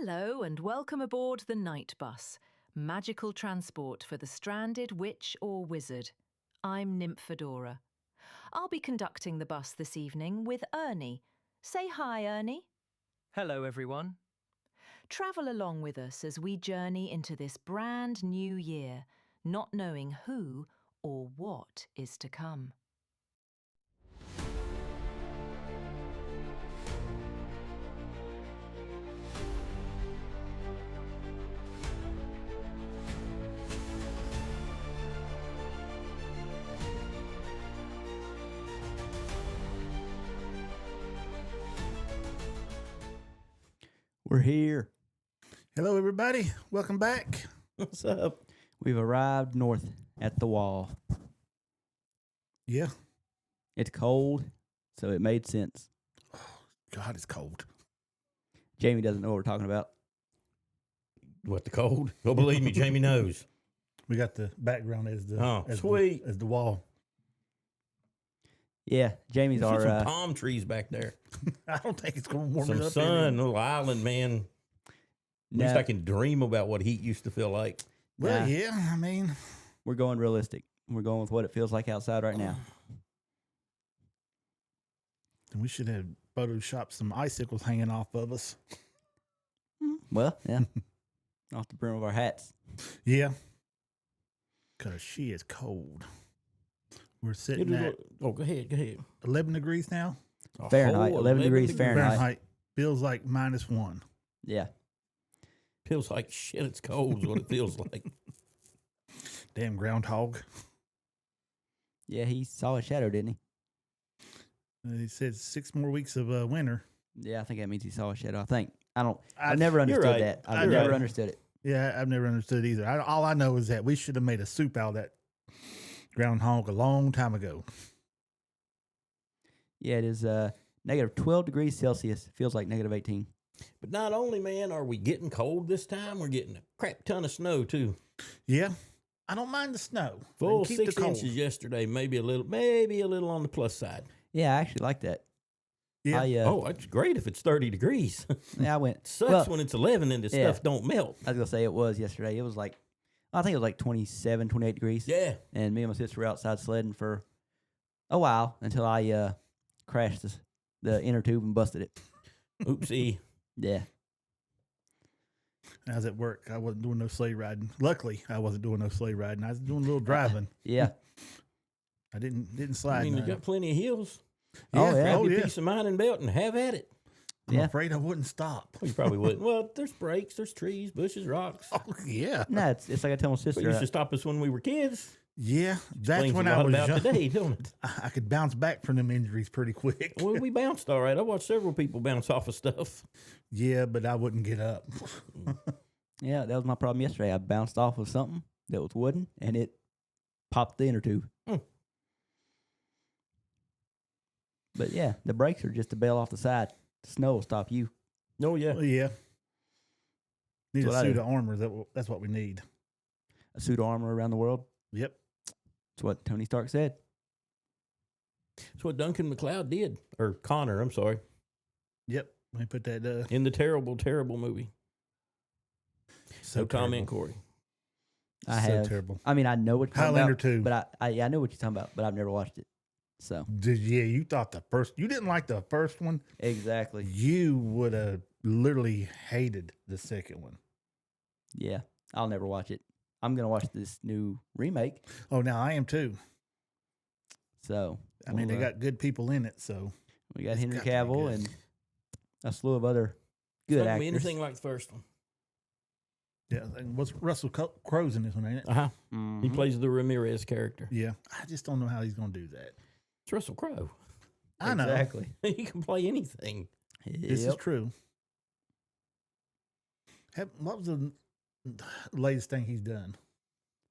Hello and welcome aboard the Night Bus, magical transport for the stranded witch or wizard. I'm Nymphadora. I'll be conducting the bus this evening with Ernie. Say hi, Ernie. Hello, everyone. Travel along with us as we journey into this brand new year, not knowing who or what is to come. We're here. Hello, everybody. Welcome back. What's up? We've arrived north at the wall. Yeah. It's cold, so it made sense. Oh, God, it's cold. Jamie doesn't know what we're talking about. What, the cold? Well, believe me, Jamie knows. We got the background as the sweet as the wall. Yeah, Jamie's our some palm trees back there. I don't think it's going to warm Some it up. sun, little island, man. At least I can dream about what heat used to feel like. Well, Nah. yeah, I mean, We're going realistic. We're going with what it feels like outside right now. we should have photoshopped some icicles hanging off of us. Well, yeah. Off the brim of our hats. Yeah. Because she is cold. We're sitting at go ahead. 11 degrees now. Fahrenheit, 11 degrees Fahrenheit. Fahrenheit feels like -1. Yeah. Feels like shit. It's cold is what it feels like. Damn groundhog. Yeah, he saw a shadow, didn't he? He said 6 more weeks of winter. Yeah, I think that means he saw a shadow. I think. I've I- never understood right. that. I've You're never right. understood it. Yeah, I've never understood either. All I know is that we should have made a soup out of that groundhog a long time ago. Yeah, it is negative 12 degrees Celsius. Feels like negative 18. But not only, man, are we getting cold this time, we're getting a crap ton of snow, too. Yeah, I don't mind the snow. Full Keep 6 the cold. inches yesterday, maybe a little on the plus side. Yeah, I actually like that. Yeah. It's great if it's 30 degrees. Yeah, I went. Sucks well, when it's 11 and the yeah. stuff don't melt. I was going to say it was yesterday. It was like, I think it was like 27, 28 degrees. Yeah. And me and my sister were outside sledding for a while until I crashed the inner tube and busted it. Oopsie. Yeah. I was at work. I wasn't doing no sleigh riding. Luckily, I wasn't doing no sleigh riding. I was doing a little driving. Yeah. I didn't slide. I mean, you none. got plenty of hills. Oh, yeah. Grab your yeah. piece of mine and belt and have at it. I'm Yeah. afraid I wouldn't stop. Well, you probably wouldn't. Well, there's breaks, there's trees, bushes, rocks. Oh, yeah. No, it's like I tell my But sister. used to stop us when we were kids. Yeah, that's Explains when a I lot was about young. today, don't it? I could bounce back from them injuries pretty quick. Well, we bounced all right. I watched several people bounce off of stuff. Yeah, but I wouldn't get up. Yeah, that was my problem yesterday. I bounced off of something that was wooden and it popped the inner tube. But yeah, the brakes are just to bail off the side. The snow will stop you. Oh, yeah. Well, yeah. Need That's a what I suit do. of armor. That's what we need. A suit of armor around the world. Yep. That's what Tony Stark said. That's what Duncan MacLeod did. Or Connor, I'm sorry. Yep. Let me put that. In the terrible, terrible movie. So No comment, terrible. Corey. I So have. terrible. I mean, I know what you're talking Highlander about. 2. But I know what you're talking about, but I've never watched it. So Yeah, you thought you didn't like the first one. exactly. You would have literally hated the second one. Yeah, I'll never watch it. I'm gonna watch this new remake. Oh, now I am too. So I mean, they got good people in it, so we got it's Henry got to be Cavill good. and a slew of other It's good not gonna be actors. anything like the first one. yeah. And what's Russell Crowe's in this one, ain't it? Uh-huh. Mhm. He plays the Ramirez character. Yeah. I just don't know how he's going to do that. It's Russell Crowe. I know. Exactly. He can play anything. This is Yep. true. What was the latest thing he's done?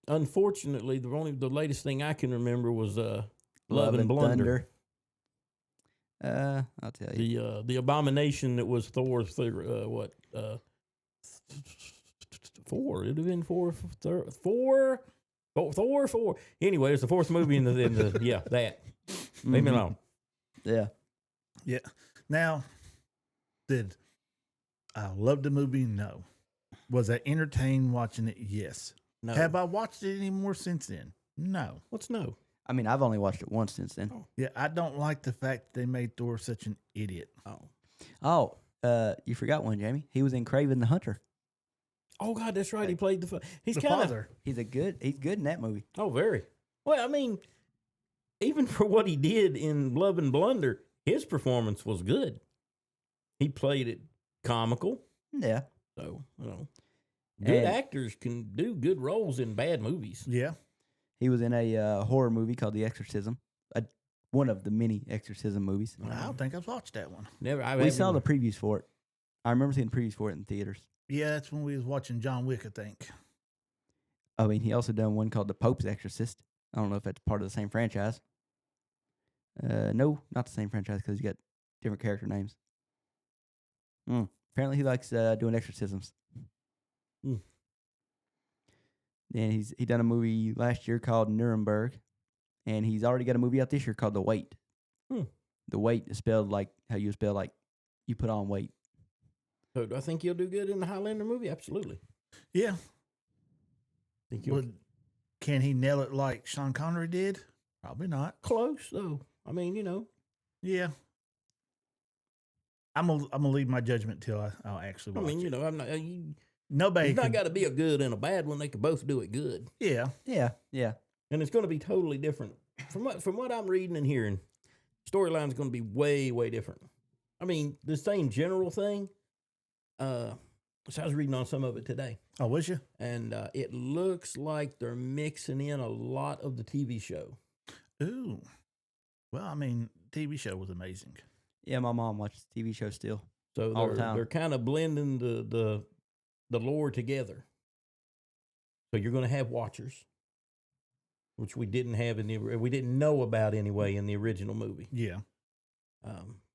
Unfortunately, the latest thing I can remember was Love and Thunder. Blunder. I'll tell you. The abomination that was Thor's 4. It'd have been four. Anyway, it's the fourth movie in the yeah, that. Leave me Mhm. alone. Yeah. Yeah. Now, I loved the movie. No. Was I entertained watching it? Yes. No. Have I watched it anymore since then? No. What's no? I mean, I've only watched it once since then. Yeah, I don't like the fact that they made Thor such an idiot. Oh. Oh, you forgot one, Jamie. He was in Craven the Hunter. Oh God, that's right. He played he's The kind of father. He's good in that movie. Oh, very. Well, I mean, even for what he did in Love and Blunder, his performance was good. He played it comical. Yeah. So, good And- actors can do good roles in bad movies. Yeah. He was in a horror movie called The Exorcism. One of the many exorcism movies. I don't think I've watched that one. Never. We saw the previews for it. I remember seeing previews for it in theaters. Yeah, that's when we was watching John Wick, I think. I mean, he also done one called The Pope's Exorcist. I don't know if that's part of the same franchise. No, not the same franchise because he's got different character names. Apparently, he likes doing exorcisms. Mm. Then he done a movie last year called Nuremberg, and he's already got a movie out this year called The Wait. The Wait is spelled like how you spell like you put on weight. So, do I think he'll do good in the Highlander movie? Absolutely. Yeah. Think he'll Well, can he nail it like Sean Connery did? Probably not. close though. I mean, Yeah. I'm gonna leave my judgment till I'll actually I watch mean, it. I'm not. Nobody It's not can- got to be a good and a bad one. They could both do it good, Yeah. Yeah. and it's going to be totally different from what I'm reading and hearing. Storyline's going to be way, way different. I mean, the same general thing. So I was reading on some of it today, Oh, was you? and it looks like they're mixing in a lot of the TV show. Ooh. Well, I mean, TV show was amazing. Yeah, my mom watches TV shows still. So All the time. they're kind of blending the lore together. So you're going to have watchers, which we didn't have we didn't know about anyway in the original movie. Yeah.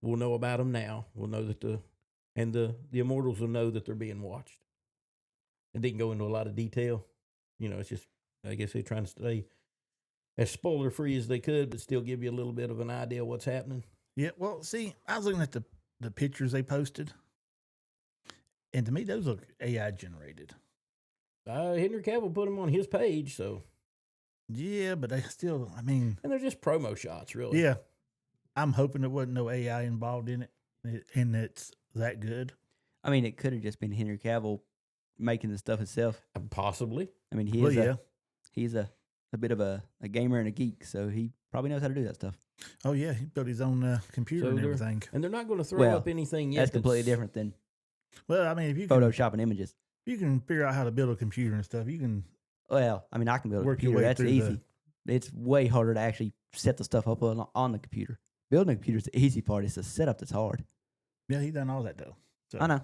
We'll know about them now. We'll know that the immortals will know that they're being watched. It didn't go into a lot of detail. It's just, I guess they're trying to stay as spoiler free as they could, but still give you a little bit of an idea of what's happening. Yeah. Well, see, I was looking at the pictures they posted, and to me, those look AI generated. Henry Cavill put them on his page, so, Yeah, but they still, I mean, and they're just promo shots, really. yeah. I'm hoping there wasn't no AI involved in it, and it's that good. I mean, it could have just been Henry Cavill making the stuff himself. Possibly. I mean, Well, yeah. he's a bit of a gamer and a geek, so he probably knows how to do that stuff. Oh, yeah. He built his own computer So and they're- everything. And they're not going to throw Well, up anything yet. That's completely different than Well, I mean, if you can, photoshopping images. you can figure out how to build a computer and stuff, you can. Well, I mean, I can build a Work your computer. way That's through easy. It's way harder to actually set the stuff up on the computer. Building a computer is the easy part. It's the setup that's hard. Yeah, he done all that though. So. I know.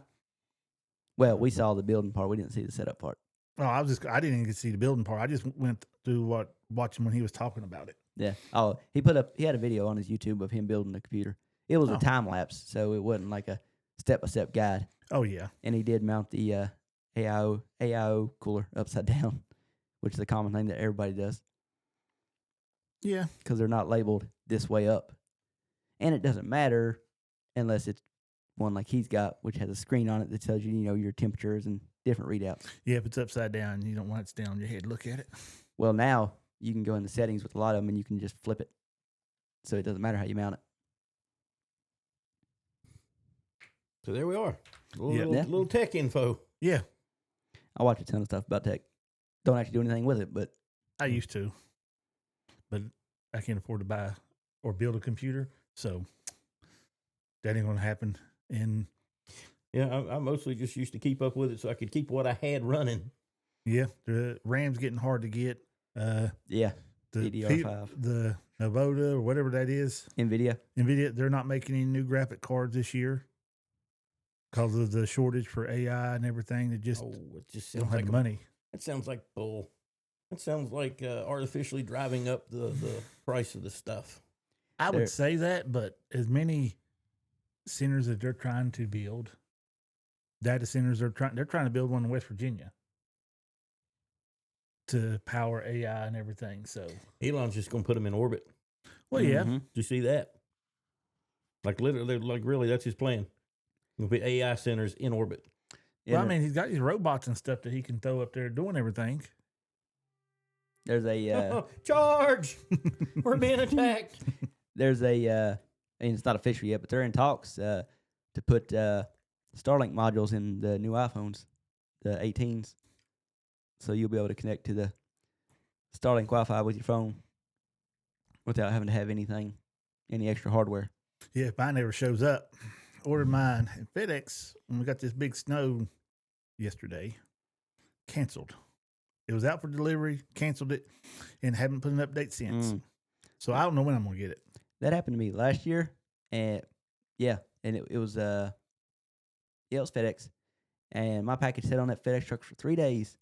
Well, we saw the building part. We didn't see the setup part. Oh, I didn't even get to see the building part. I just went through watching when he was talking about it. Yeah. Oh, he had a video on his YouTube of him building the computer. It was Oh. a time lapse, so it wasn't like a step-by-step guide. Oh yeah. And he did mount the AIO cooler upside down, which is a common thing that everybody does Yeah. because they're not labeled this way up. And it doesn't matter unless it's one like he's got, which has a screen on it that tells you, your temperatures and different readouts. Yeah, if it's upside down, you don't want it to stay on your head. Look at it. Well, now you can go in the settings with a lot of them and you can just flip it. So it doesn't matter how you mount it. So there we are. Yeah. Little tech info. Yeah, I watch a ton of stuff about tech. Don't actually do anything with it, but I used to, but I can't afford to buy or build a computer, so that ain't gonna happen. And Yeah, I mostly just used to keep up with it so I could keep what I had running. yeah, the RAM's getting hard to get. yeah, The DDR5. the Navoda or whatever that is, NVIDIA. NVIDIA, they're not making any new graphic cards this year because of the shortage for AI and everything. They just It just don't sounds have like the money. That sounds like bull. That sounds like artificially driving up the price of the stuff. I There- would say that, but as many centers that they're trying to build, data centers they're trying to build one in West Virginia to power AI and everything. So, Elon's just going to put them in orbit. well, yeah, Mhm. Did you see that? Like literally, like really, that's his plan. There'll be AI centers in orbit. Well, I And mean, he's got these robots and stuff that he can throw up there doing everything. there's a Charge! We're being attacked. there's a I mean, it's not official yet, but they're in talks to put Starlink modules in the new iPhones, the 18s, so you'll be able to connect to the Starlink Wi-Fi with your phone without having to have any extra hardware. Yeah, if mine never shows up. Ordered mine at FedEx when we got this big snow yesterday. Canceled. It was out for delivery, canceled it, and haven't put an update since. So I don't know when I'm gonna get it. That happened to me last year, and it was it was FedEx, and my package sat on that FedEx truck for 3 days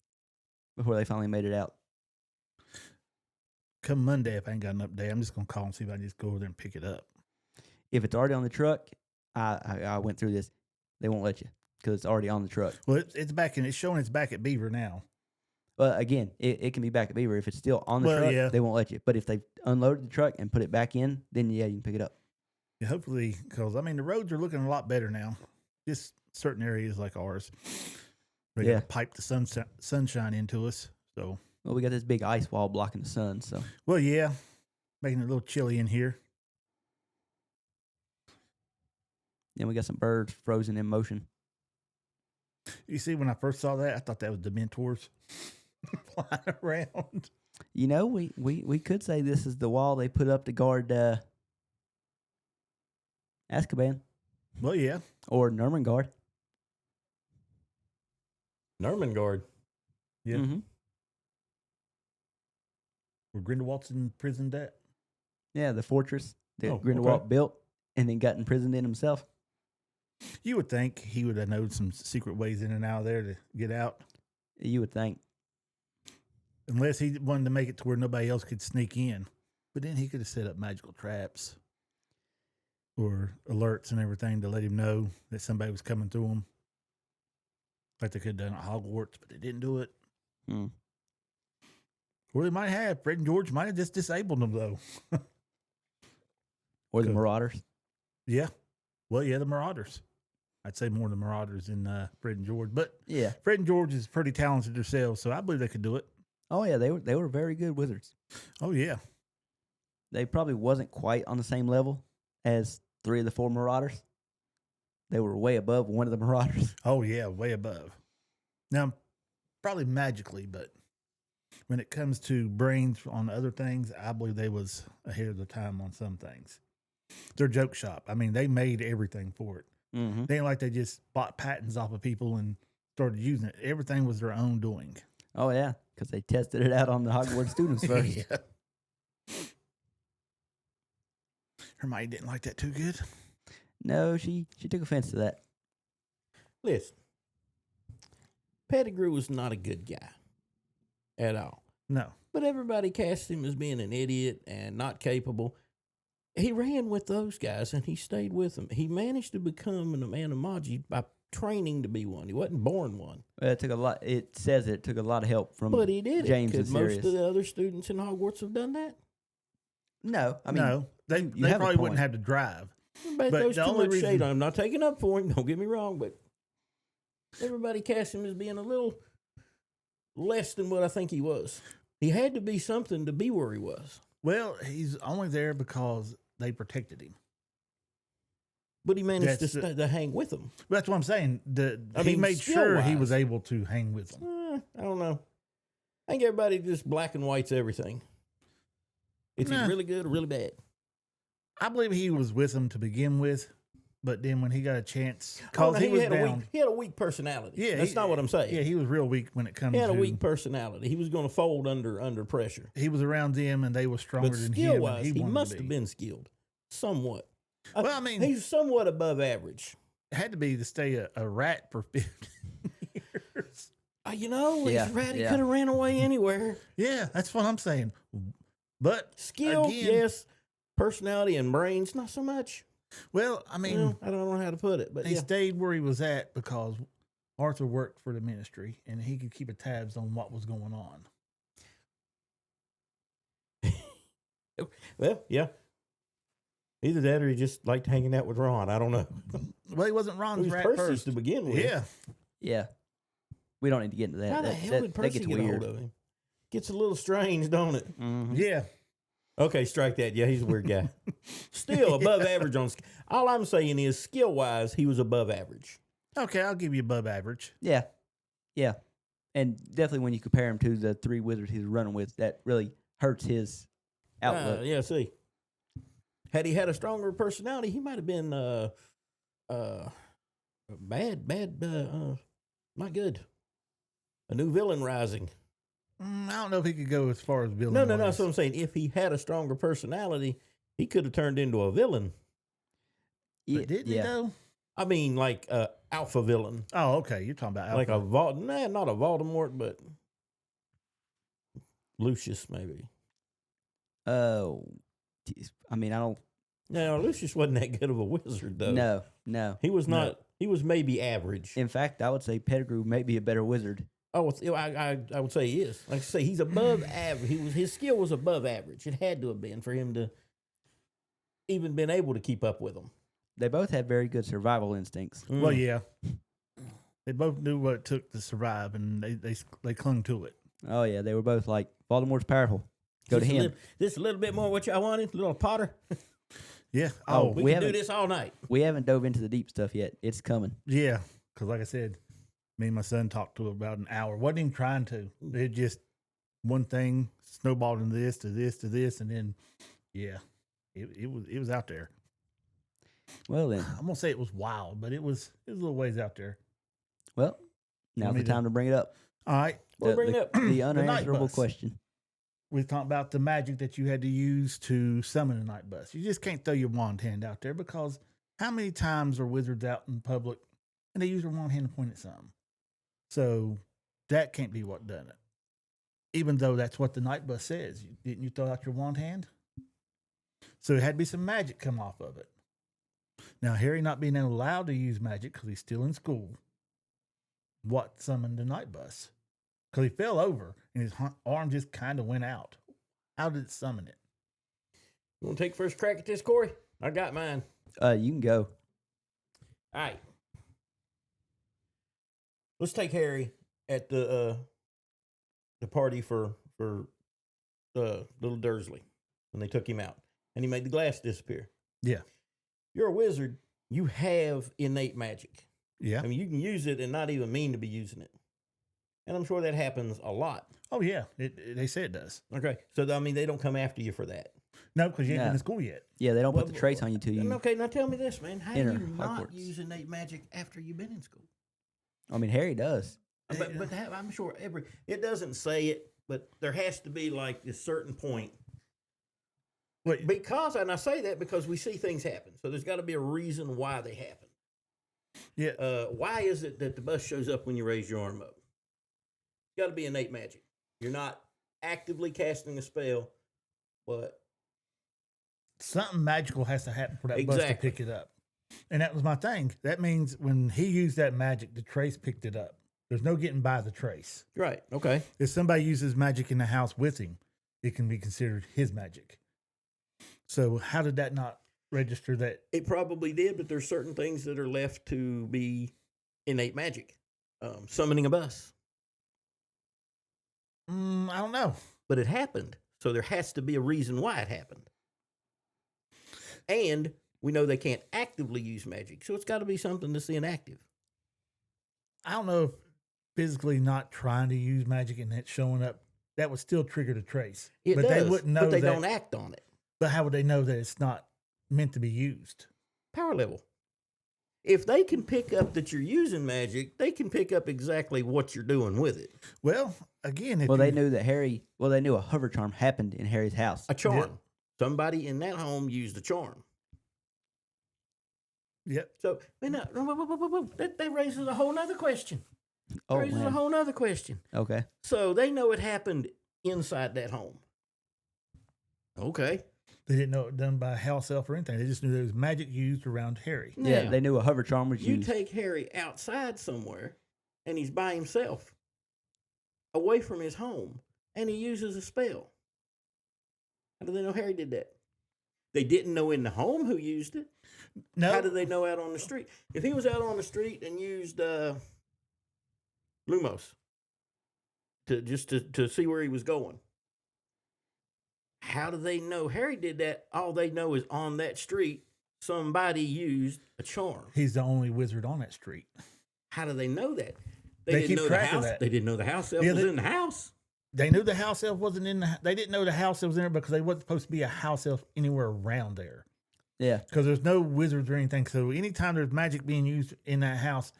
before they finally made it out. Come Monday, if I ain't got an update, I'm just gonna call and see if I can just go over there and pick it up. If it's already on the truck, I went through this. They won't let you because it's already on the truck. Well, it's back in. It's showing it's back at Beaver now. But again, it can be back at Beaver. If it's still on the Well, truck, yeah. they won't let you. But if they've unloaded the truck and put it back in, then yeah, you can pick it up. Yeah, hopefully, because I mean the roads are looking a lot better now. Just certain areas like ours, they Yeah. gotta pipe the sunshine into us. So, Well, we got this big ice wall blocking the sun, so well, yeah, making it a little chilly in here. then we got some birds frozen in motion. You see, when I first saw that, I thought that was Dementors flying around. You know, we could say this is the wall they put up to guard Azkaban Well, yeah, or Nurmengard. Nurmengard. yeah. Mm-hmm. Were Grindelwald's imprisoned at? Yeah, the fortress that Oh, Grindelwald okay. built and then got imprisoned in himself. You would think he would have known some secret ways in and out of there to get out, You would think. unless he wanted to make it to where nobody else could sneak in. But then he could have set up magical traps or alerts and everything to let him know that somebody was coming through him. Like they could have done at Hogwarts, but they didn't do it. Hmm. Or they might have. Fred and George might have just disabled them, though. Or the Cool. Marauders. Yeah. Well, yeah, the Marauders. I'd say more the Marauders than Fred and George. But Yeah. Fred and George is pretty talented themselves, so I believe they could do it. Oh yeah, they were very good wizards. Oh, yeah. They probably wasn't quite on the same level as 3 of the 4 Marauders. They were way above one of the Marauders. Oh, yeah, way above. Now, probably magically, but when it comes to brains on other things, I believe they was ahead of the time on some things. Their joke shop. I mean, they made everything for it. Mm-hmm. They ain't like they just bought patents off of people and started using it. Everything was their own doing. Oh yeah, because they tested it out on the Hogwarts students first. Yeah. Hermione didn't like that too good. No, she took offense to that. Listen, Pettigrew was not a good guy at all. No. But everybody cast him as being an idiot and not capable. He ran with those guys and he stayed with them. He managed to become an Animagi by training to be one. He wasn't born one. It took a lot. It says it took a lot of help from. But he did James it. and Could most Sirius. of the other students in Hogwarts have done that? No, I mean, no. They you they have a probably wouldn't point. have to drive. But But there's the too only much shade reason- on him. I'm not taking up for him. Don't get me wrong, but everybody cast him as being a little less than what I think he was. He had to be something to be where he was. Well, he's only there because they protected him. But he managed That's the- to hang with them. That's what I'm saying. I He mean, made sure he skill-wise. was able to hang with them. I don't know. I think everybody just black and white's everything. It's Nah. either really good or really bad. I believe he was with them to begin with, but then when he got a chance, Oh, because no, he was had a down. weak, he had a weak personality. Yeah, That's he- not what I'm saying. Yeah, he was real weak when it comes He had to. a weak personality. He was going to fold under pressure. He was around them, and they were stronger But than skill him. wise, And he wanted must to have be. been skilled, somewhat. Well, I mean, He's somewhat above average. had to be to stay a rat for 15 years. You know, Yeah, he's ready. yeah. Could have ran away anywhere. Yeah, that's what I'm saying. But Skill, Again- yes. Personality and brains, not so much. well, I mean, Well, I don't know how to put it, but he yeah. stayed where he was at because Arthur worked for the ministry, and he could keep a tabs on what was going on. Well, yeah. Either that or he just liked hanging out with Ron. I don't know. Well, he wasn't It Ron's was rat Percy's first. to begin with. Yeah. Yeah. We don't need to get into that. How the hell did Percy gets get a weird. hold of him? Gets a little strange, don't it? Mhm. Yeah. Okay, strike that. Yeah, he's a weird guy. Still above average on. All I'm saying is, skill wise, he was above average. Okay, I'll give you above average. Yeah. Yeah. And definitely when you compare him to the 3 wizards he's running with, that really hurts his outlook. Yeah. See, had he had a stronger personality, he might have been bad. Not good. A new villain rising. I don't know if he could go as far as villain. No. was. That's what I'm saying. If he had a stronger personality, he could have turned into a villain. But didn't he though? I mean, like alpha villain, Oh, okay. You're talking about like Alpha. not a Voldemort, but Lucius maybe. Oh, geez. I mean, I don't. No, Lucius wasn't that good of a wizard though. No. He was not. He was maybe average. In fact, I would say Pettigrew may be a better wizard. Oh, I would say he is. Like I say, he's above average. His skill was above average. It had to have been for him to even been able to keep up with them. They both had very good survival instincts. Well, yeah. They both knew what it took to survive, and they clung to it. Oh yeah, they were both like Voldemort's powerful. Go to him. This a little bit more what y'all wanted, little Potter. Yeah. Oh, We We can do haven't- this all night. We haven't dove into the deep stuff yet. It's coming. Yeah. Because like I said, me and my son talked to about an hour. Wasn't even trying to. It just one thing snowballed into this to this to this, and then it was out there. Well then, I'm gonna say it was wild, but it was a little ways out there. well, now's me the to- time to bring it up. All right. Well, bring it up. The night unanswerable bus. question. We talked about the magic that you had to use to summon a night bus. You just can't throw your wand hand out there because how many times are wizards out in public and they use their wand hand to point at something? So that can't be what done it. Even though that's what the night bus says. Didn't you throw out your wand hand? So it had to be some magic come off of it. Now, Harry not being allowed to use magic because he's still in school, what summoned the night bus? Because he fell over and his arm just kind of went out. How did it summon it? You want to take first crack at this, Corey? I got mine. You can go. All right. Let's take Harry at the party for little Dursley when they took him out, and he made the glass disappear. Yeah. You're a wizard. You have innate magic. Yeah. I mean, you can use it and not even mean to be using it. And I'm sure that happens a lot. Oh, yeah. They say it does. Okay. So, I mean, they don't come after you for that. No, because you ain't No. been in school yet. Yeah, they don't put Well, the trace on you till you. Okay, now tell me this, man. How do enter you not Hogwarts. use innate magic after you've been in school? I mean, Harry does. But I'm sure it doesn't say it, but there has to be like this certain point. Wait, And I say that because we see things happen. So there's got to be a reason why they happen. yeah. Why is it that the bus shows up when you raise your arm up? It's got to be innate magic. You're not actively casting a spell, but Something magical has to happen for that bus to Exactly. pick it up. And that was my thing. That means when he used that magic, the trace picked it up. There's no getting by the trace. right. Okay. If somebody uses magic in the house with him, it can be considered his magic. So how did that not register that? It probably did, but there's certain things that are left to be innate magic. Summoning a bus. I don't know. But it happened. So there has to be a reason why it happened. And we know they can't actively use magic. So it's got to be something that's inactive. I don't know if physically not trying to use magic and it showing up, that would still trigger the trace. It but does, they wouldn't know but they that. don't act on it. But how would they know that it's not meant to be used? Power level. If they can pick up that you're using magic, they can pick up exactly what you're doing with it. Well, again, if Well, they you- knew that Harry. Well, they knew a hover charm happened in Harry's house. A charm. Somebody in that home used a charm. Yep. So, man, that raises a whole nother question. Oh Raises a man. whole nother question. Okay. So they know it happened inside that home. Okay. They didn't know it done by house elf or anything. They just knew there was magic used around Harry. Yeah, Now, they knew a hover charm was you used. take Harry outside somewhere and he's by himself, away from his home, and he uses a spell. How do they know Harry did that? They didn't know in the home who used it. No, How did they know out on the street? If he was out on the street and used Lumos to see where he was going, how do they know? Harry did that. All they know is on that street, somebody used a charm. he's the only wizard on that street. How do they know that? They didn't keep know the track of house. that. They didn't know the house elf Yeah, was they- in the house. They knew the house elf wasn't in the. They didn't know the house elf was in there because they wasn't supposed to be a house elf anywhere around there. Yeah. Because there's no wizards or anything. So anytime there's magic being used in that house,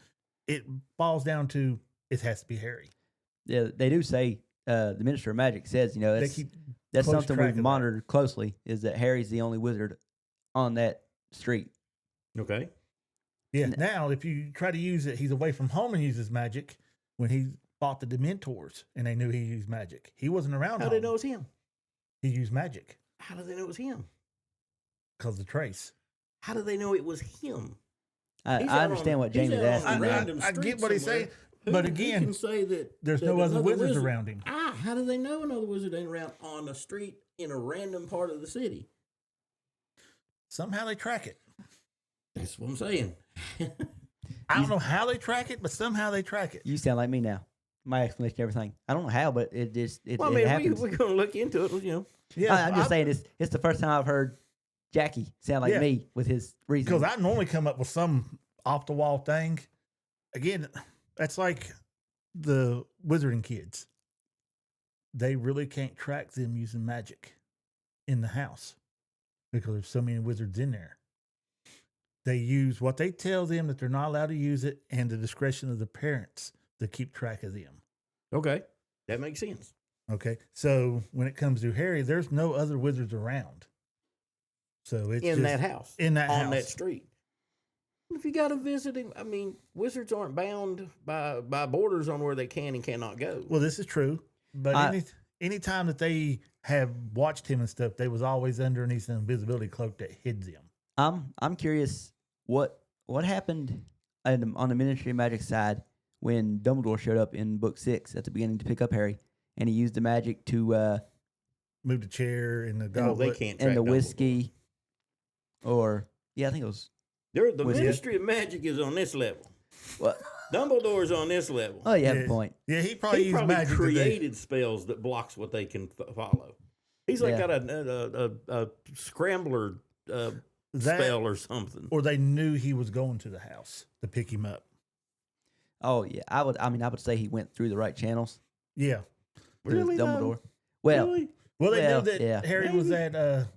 it falls down to it has to be Harry. Yeah, they do say the Minister of Magic says, you know, They that's, keep that's close something track we've of that. monitored closely is that Harry's the only wizard on that street. Okay. Yeah. Now, if you try to use it, he's away from home and uses magic. When he fought the Dementors and they knew he used magic, he wasn't around. How home. did they know it was him? He used magic How did they know it was him? because the trace. How do they know it was him? I He's out understand on- what he's Jamie's out on asking. a now. random I get street what he's somewhere. saying, but Who again, can say that there's that no other another wizards wizard- around him. How do they know another wizard ain't around on a street in a random part of the city? Somehow they track it. That's what I'm saying. I don't know how they track it, but somehow they track it. You sound like me now. My explanation, everything. I don't know how, but it just it, Well, I it mean, happens. we're going to look into it. You know, Yeah, I'm just saying it's the first time I've heard Jackie sound like Yeah. me with his reasoning. because I normally come up with some off the wall thing. Again, that's like the wizarding kids. They really can't track them using magic in the house because there's so many wizards in there. They use what they tell them that they're not allowed to use it and the discretion of the parents to keep track of them. okay, that makes sense. Okay. So when it comes to Harry, there's no other wizards around. So it's In just that house, in that on house. that street. If you got to visit him, I mean, wizards aren't bound by borders on where they can and cannot go. Well, this is true, but any time that they have watched him and stuff, they was always underneath an invisibility cloak that hid them. I'm curious what happened on the Ministry of Magic side when Dumbledore showed up in Book 6 at the beginning to pick up Harry, and he used the magic to Move the chair and the Well, they goblet. can't track and the Dumbledore. whiskey, or yeah, I think it was The Was it? Ministry of Magic is on this level. what? Dumbledore's on this level. Oh, you have Yeah. a point. Yeah, he probably He used probably magic created spells that blocks what they can follow. He's like Yeah. got a scrambler That- spell or something. or they knew he was going to the house to pick him up. Oh yeah, I would say he went through the right channels. Yeah. To Really, though? Dumbledore. Well, Really? Well, they Well, knew that yeah. Harry was Maybe. at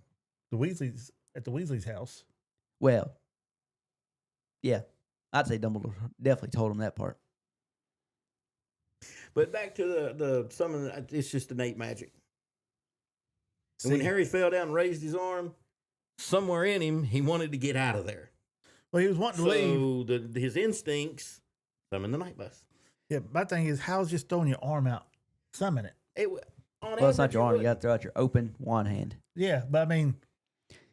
the Weasley's house. well, yeah, I'd say Dumbledore definitely told him that part. But back to the summon, it's just innate magic. And when See, Harry fell down and raised his arm, somewhere in him, he wanted to get out of there. well, he was wanting to leave. So his instincts summon the night bus. Yeah, my thing is, how's just throwing your arm out, summon it? On Well, it's not average, your arm. You wouldn't. got to throw out your open one hand. Yeah, but I mean,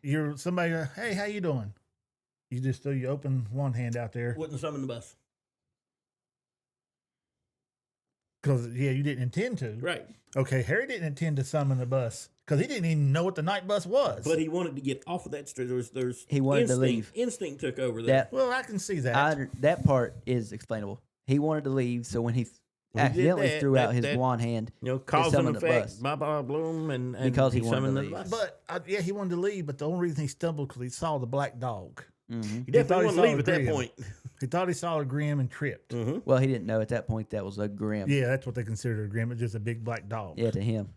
you're somebody. Hey, how you doing? You just throw your open one hand out there Wouldn't summon the bus. because you didn't intend to. Right. Okay, Harry didn't intend to summon the bus because he didn't even know what the night bus was. But he wanted to get off of that street. There's He wanted to instinct, leave. Instinct took over there. That well, I can see that. that part is explainable. He wanted to leave, so when he When he did accidentally that, threw out that- his that- wand hand, You know, cause and summoned the effect, bus. blah, blah, bloom, and Because he wanted to summoned the leave. bus. but yeah, he wanted to leave. But the only reason he stumbled because he saw the black dog. mhm. he thought definitely he wanted saw to leave a at that grim. point. He thought he saw a grim and tripped. Mm-hmm. well, he didn't know at that point that was a grim. Yeah, that's what they considered a grim. It's just a big black dog. Yeah, to him.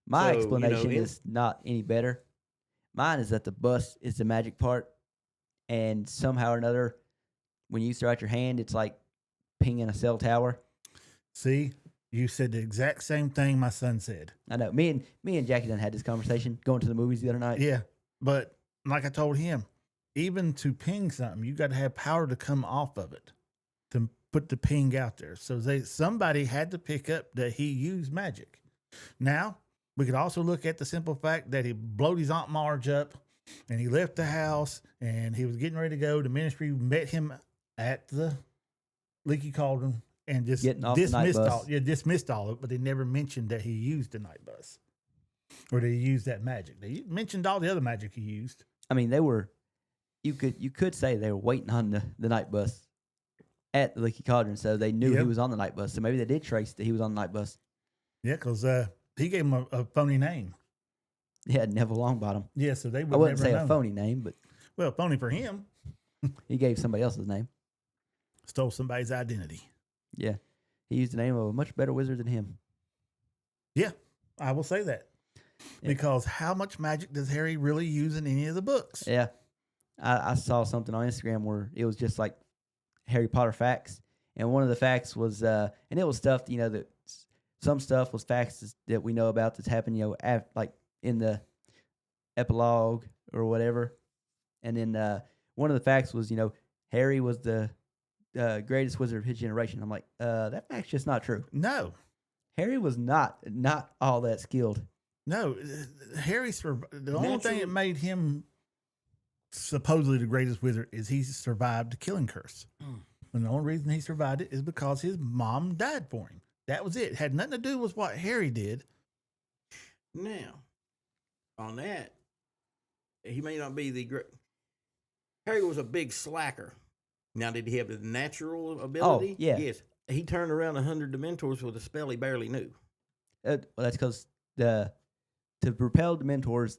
My So, explanation in- is not any better. Mine is that the bus is the magic part, and somehow or another, when you throw out your hand, it's like pinging a cell tower. See, you said the exact same thing my son said. I know. Me and Jackie done had this conversation going to the movies the other night. Yeah, but like I told him, even to ping something, you got to have power to come off of it to put the ping out there. So somebody had to pick up that he used magic. Now we could also look at the simple fact that he blowed his Aunt Marge up, and he left the house, and he was getting ready to go. The ministry met him at the Leaky Cauldron and just Getting off the night dismissed bus. dismissed all of it, but they never mentioned that he used the night bus. Or did he use that magic? They mentioned all the other magic he used. I mean, they were. You could say they were waiting on the night bus at the Leaky Cauldron, so they knew he Yep. was on the night bus. So maybe they did trace that he was on the night bus. Yeah, because he gave him a phony name. Yeah, Neville Longbottom. Yeah, so they would I wouldn't never say know. a phony name, but Well, phony for him. he gave somebody else's name. Stole somebody's identity. Yeah, he used the name of a much better wizard than him. Yeah, I will say that. Yeah. Because how much magic does Harry really use in any of the books? Yeah, I saw something on Instagram where it was just like Harry Potter facts, and one of the facts was, and it was stuff that some stuff was facts that we know about that's happened, like in the epilogue or whatever, and then one of the facts was, Harry was the greatest wizard of his generation. I'm like, that fact's just not true. No, Harry was not all that skilled. no. Harry's the only thing that Natural- made him supposedly the greatest wizard is he survived the killing curse. And the only reason he survived it is because his mom died for him. That was it. It had nothing to do with what Harry did. Now, on that, he may not be the great. Harry was a big slacker. Now, did he have the natural ability? yeah. Yes. He turned around 100 Dementors with a spell he barely knew. Well, that's because to repel Dementors,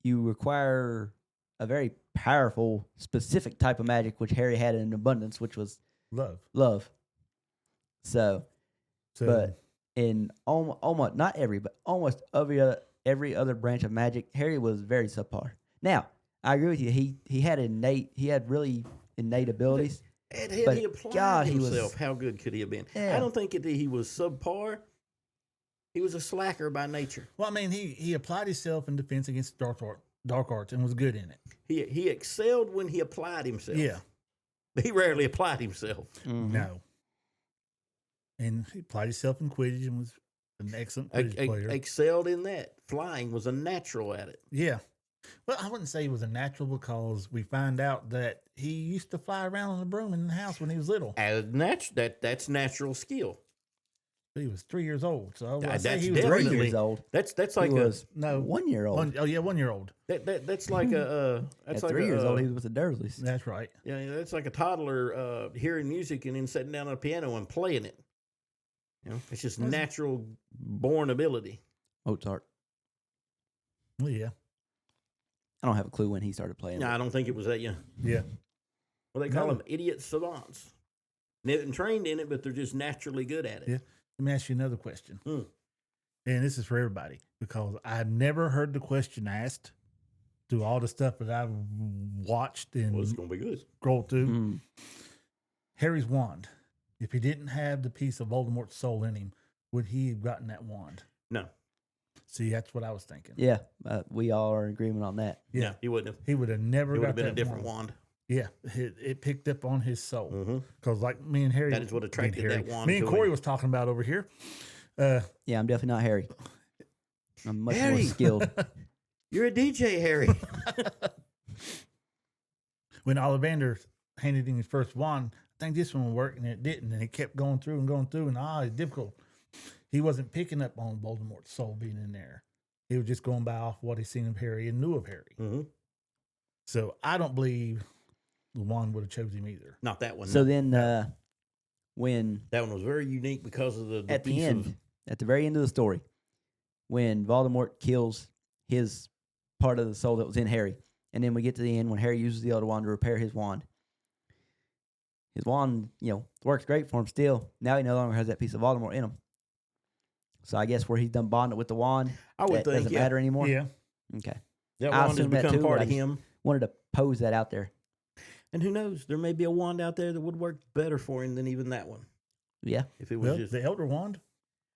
you require a very powerful, specific type of magic, which Harry had in abundance, which was Love. love. So, So, but in almost not every, but almost every other branch of magic, Harry was very subpar. Now, I agree with you. He had really innate abilities. And had But he applied God, he was- himself, how good could he have been? Yeah. I don't think that he was subpar. He was a slacker by nature. well, I mean, he applied himself in defense against dark arts and was good in it. He excelled when he applied himself. Yeah. But he rarely applied himself. Mhm. No. And he applied himself in Quidditch and was an excellent Quidditch player. Excelled in that. Flying was a natural at it. Yeah. Well, I wouldn't say he was a natural because we find out that he used to fly around on a broom in the house when he was little. That's natural skill. But he was 3 years old. So I would That's say he was Three definitely- years old. That's like He was No. 1 year old. 1 year old. that's like a that's At like 3 years old, he a, was with the Dursleys. That's right. yeah, that's like a toddler hearing music and then sitting down on a piano and playing it. It's just natural born ability. Mozart. Well, yeah. I don't have a clue when he started playing. No, I don't think it was that young. Yeah. Well, they call No. them idiot savants. They haven't trained in it, but they're just naturally good at it. Yeah. Let me ask you another question. Hmm. And this is for everybody because I've never heard the question asked through all the stuff that I've watched and Well, it's going to be good. scrolled through. Mm. Harry's wand. If he didn't have the piece of Voldemort's soul in him, would he have gotten that wand? No. See, that's what I was thinking. Yeah, we all are in agreement on that. Yeah. No, he wouldn't have. He would have never It would got have been a that different wand. Yeah, it picked up on his soul. Mm-hmm. Because like me and Harry, That is what attracted Harry, that wand Me and to Corey him. was talking about over here. Yeah, I'm definitely not Harry. I'm much more Harry! skilled. You're a DJ, Harry. When Ollivander handed him his first wand, I think this one would work, and it didn't. And it kept going through, and it's difficult. He wasn't picking up on Voldemort's soul being in there. He was just going by off what he seen of Harry and knew of Harry. Mm-hmm. So I don't believe the wand would have chosen him either. Not that one. So no. then, when That one was very unique because of the at the piece end, of- at the very end of the story, when Voldemort kills his part of the soul that was in Harry, and then we get to the end when Harry uses the Elder Wand to repair his wand. His wand, works great for him still. Now he no longer has that piece of Voldemort in him. So I guess where he's done bonded with the wand, I would that think doesn't yeah. matter anymore. Yeah. Okay. That I wand has assume that become too, part but of I just- him. Wanted to pose that out there. And who knows? There may be a wand out there that would work better for him than even that one. Yeah. If it was Well, just the Elder Wand.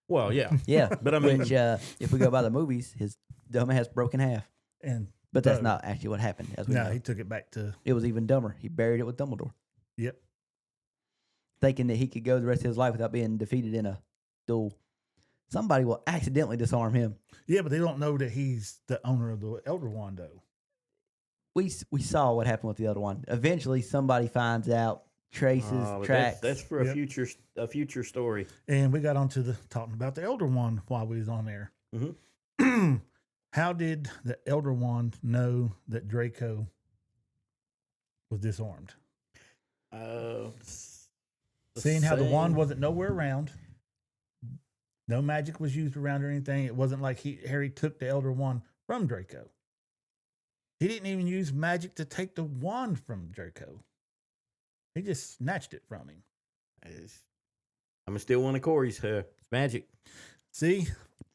well, yeah. Yeah. But I mean, Which, if we go by the movies, his dumbass broke in half. And But that's No. not actually what happened. As we no, know. he took it back to, It was even dumber. He buried it with Dumbledore, yep. thinking that he could go the rest of his life without being defeated in a duel. Somebody will accidentally disarm him. Yeah, but they don't know that he's the owner of the Elder Wand, though. We saw what happened with the other one. Eventually, somebody finds out, traces, but tracks. That's for Yep. a future story. And we got onto talking about the Elder Wand while we was on there. Mhm. How did the Elder Wand know that Draco was disarmed? Seeing how the wand wasn't nowhere around, no magic was used around or anything. It wasn't like Harry took the Elder Wand from Draco. He didn't even use magic to take the wand from Draco. He just snatched it from him. I'm still one of Corey's. It's magic. See,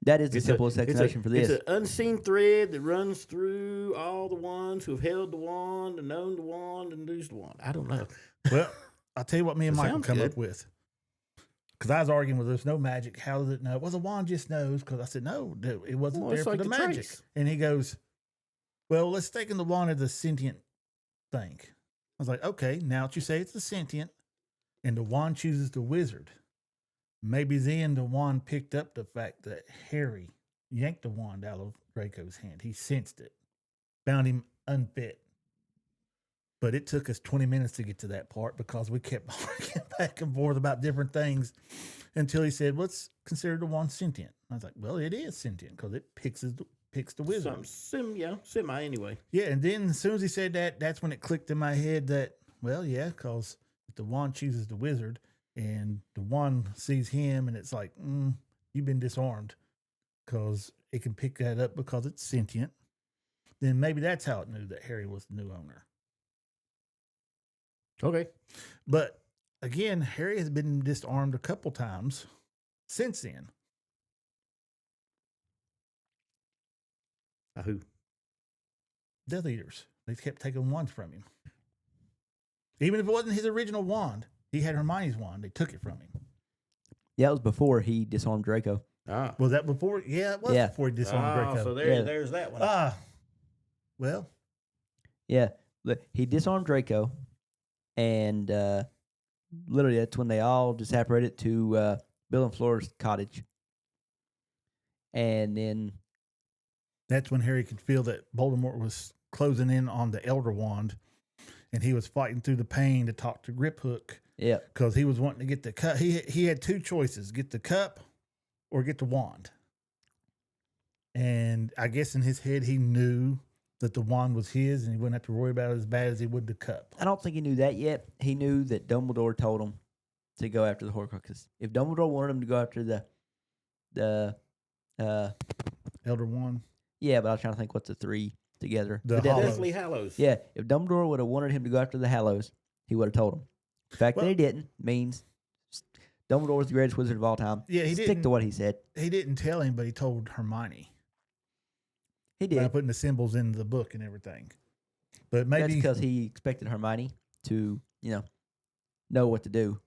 That is the simplest explanation for this. It's an unseen thread that runs through all the ones who have held the wand and known the wand and used the wand. I don't know. well, I'll tell you what me and It Michael sounds come good. up with. Because I was arguing with there's no magic. How does it know? Well, the wand just knows. Because I said, no, it wasn't Well, there it's for like the the magic. trace. And he goes, well, let's take in the wand as a sentient thing. I was like, okay, now that you say it's a sentient and the wand chooses the wizard, maybe then the wand picked up the fact that Harry yanked the wand out of Draco's hand. He sensed it, found him unfit. But it took us 20 minutes to get to that part because we kept arguing back and forth about different things until he said, what's considered the wand sentient? I was like, well, it is sentient because it picks the wizard. Semi anyway. Yeah, and then as soon as he said that, that's when it clicked in my head that, well, yeah, because if the wand chooses the wizard and the wand sees him and it's like, you've been disarmed because it can pick that up because it's sentient, then maybe that's how it knew that Harry was the new owner. Okay. But again, Harry has been disarmed a couple times since then. Who? Death Eaters. They kept taking wands from him. Even if it wasn't his original wand, he had Hermione's wand. They took it from him. Yeah, it was before he disarmed Draco. Was that before? Yeah, it was Yeah. before he disarmed Draco. So there's that one. Well, Yeah, look, he disarmed Draco, and literally that's when they all just separated to Bill and Flora's cottage. And then, that's when Harry could feel that Voldemort was closing in on the Elder Wand, and he was fighting through the pain to talk to Griphook yeah, because he was wanting to get the cup. He had two choices: get the cup or get the wand. And I guess in his head, he knew that the wand was his, and he wouldn't have to worry about it as bad as he would the cup. I don't think he knew that yet. He knew that Dumbledore told him to go after the Horcruxes. If Dumbledore wanted him to go after the Elder Wand. yeah, but I was trying to think what's the three together. The Death Hollows. Eaters. Deathly Hallows. Yeah, if Dumbledore would have wanted him to go after the Hallows, he would have told him. The fact that he didn't means Dumbledore was the greatest wizard of all time. Yeah, he Stick didn't. to what he said. He didn't tell him, but he told Hermione He by did. putting the symbols in the book and everything. But That's maybe because he expected Hermione to, know what to do.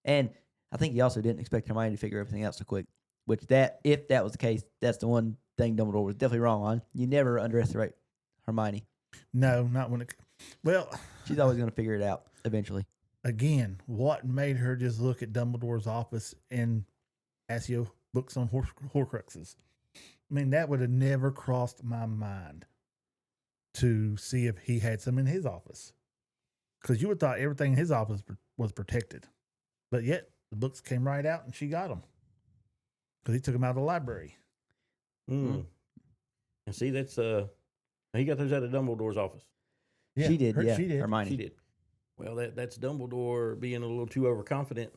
And I think he also didn't expect Hermione to figure everything out so quick. Which if that was the case, that's the one thing Dumbledore was definitely wrong on. You never underestimate Hermione. no, not when it. Well, She's always going to figure it out eventually. again, what made her just look at Dumbledore's office and ask you books on Horcruxes? I mean, that would have never crossed my mind to see if he had some in his office, because you would have thought everything in his office was protected, but yet the books came right out and she got them because he took them out of the library. And see, that's he got those out of Dumbledore's office. Yeah, She did, yeah. She did. Hermione. She did. Well, that's Dumbledore being a little too overconfident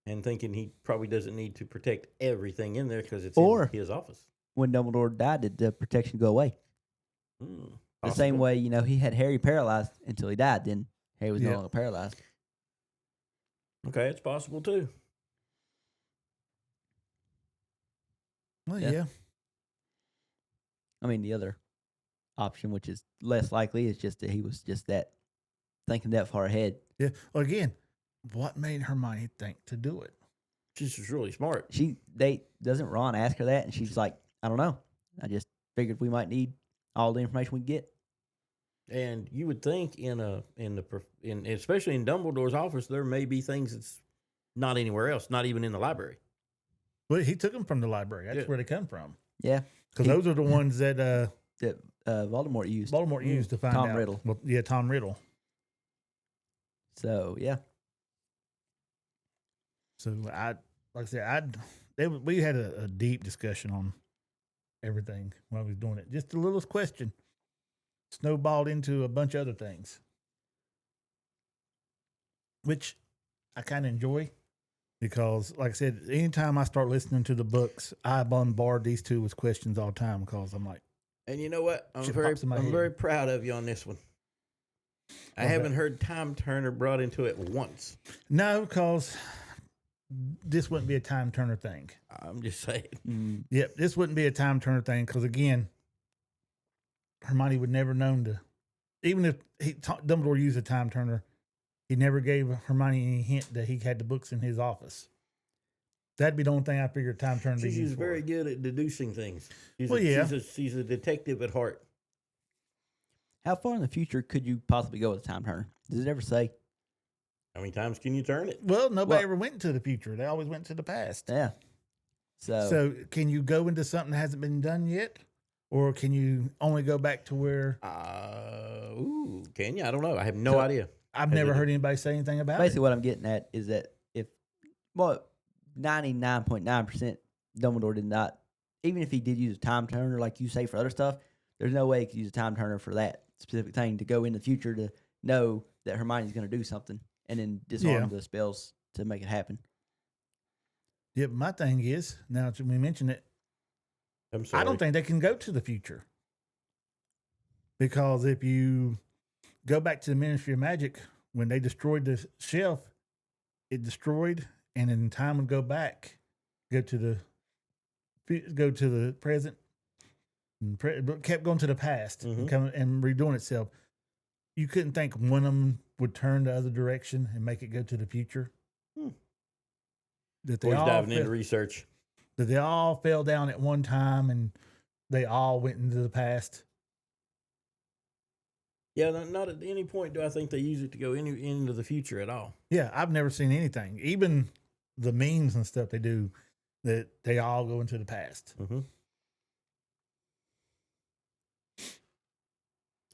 and thinking he probably doesn't need to protect everything in there because it's Or- in his office. When Dumbledore died, did the protection go away? The same Possible. way, he had Harry paralyzed until he died. Then Harry was no Yeah. longer paralyzed. Okay, it's possible too. Well, Yeah. yeah. I mean, the other option, which is less likely, is just that he was just thinking that far ahead. Yeah. Well, again, what made Hermione think to do it? She's just really smart. Doesn't Ron ask her that, and she's like, I don't know. I just figured we might need all the information we can get. And you would think especially in Dumbledore's office, there may be things that's not anywhere else, not even in the library. Well, he took them from the library. That's Yeah. where they come from. Yeah, Because those are the ones that that Voldemort used. Baltimore used to find Tom out. Riddle. Well, yeah, Tom Riddle. So yeah, So we had a deep discussion on everything while he was doing it. Just the littlest question snowballed into a bunch of other things, which I kind of enjoy because, like I said, anytime I start listening to the books, I bombard these two with questions all the time because I'm like, And you know what? I'm Shit very pops in my I'm head. very proud of you on this one. I What's haven't that? heard Time Turner brought into it once. no, because this wouldn't be a time turner thing. I'm just saying. Mm. Yep, this wouldn't be a time turner thing because, again, Hermione would never known to, even if Dumbledore used a time turner, he never gave Hermione any hint that he had the books in his office. That'd be the only thing I figured time turner to be She's used for. very good at deducing things. Well, yeah. She's a detective at heart. How far in the future could you possibly go with a time turner? Does it ever say? How many times can you turn it? Well, nobody Well- ever went into the future. They always went to the past. Yeah. So, So can you go into something that hasn't been done yet? Or can you only go back to where Can you? I don't know. I have no So- idea. I've Has never it- heard anybody say anything about basically, it? what I'm getting at is that if, 99.9% Dumbledore did not, even if he did use a time turner, like you say for other stuff, there's no way he could use a time turner for that specific thing to go in the future to know that Hermione's going to do something and then disarm the spells to make it happen. Yeah, but my thing is, now that we mention it, I'm sorry. I don't think they can go to the future. Because if you go back to the Ministry of Magic, when they destroyed the shelf, it destroyed, and then time would go back, go to the present, and but kept going to the past and redoing itself. You couldn't think one of them would turn the other direction and make it go to the future. That they Boys all diving into fell, research. that they all fell down at one time and they all went into the past. Yeah, not at any point do I think they use it to go into the future at all. Yeah, I've never seen anything. Even the memes and stuff they do, that they all go into the past. Mm-hmm.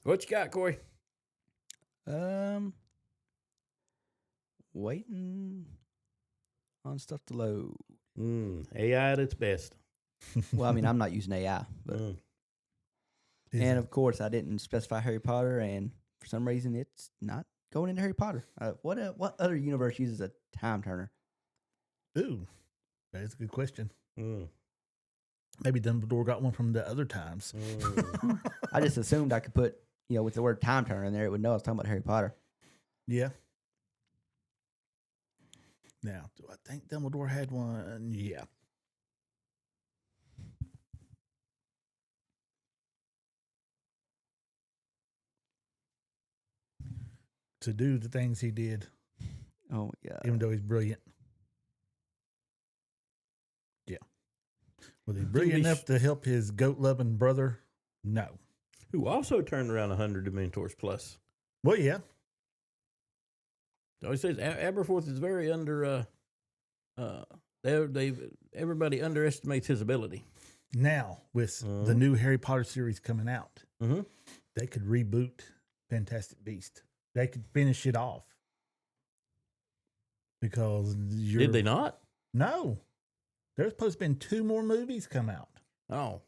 What you got, Corey? Waiting on stuff to load. AI at its best. Well, I mean, I'm not using AI, but and of course, I didn't specify Harry Potter, and for some reason, it's not going into Harry Potter. What other universe uses a time turner? Ooh, that's a good question. Mm. Maybe Dumbledore got one from the other times. Mm. I just assumed I could put, with the word time turner in there, it would know I was talking about Harry Potter. Yeah. Now, do I think Dumbledore had one? Yeah. To do the things he did, Oh my god! even though he's brilliant. Yeah. Was he brilliant enough to help his goat-loving brother? No. Who also turned around 100 Dementors plus. Well, yeah. It always says Aberforth is very under. Everybody underestimates his ability. Now, with the new Harry Potter series coming out, Mm-hmm. they could reboot Fantastic Beast. They could finish it off. Because Did they not? No. There's supposed to be 2 more movies come out. Oh,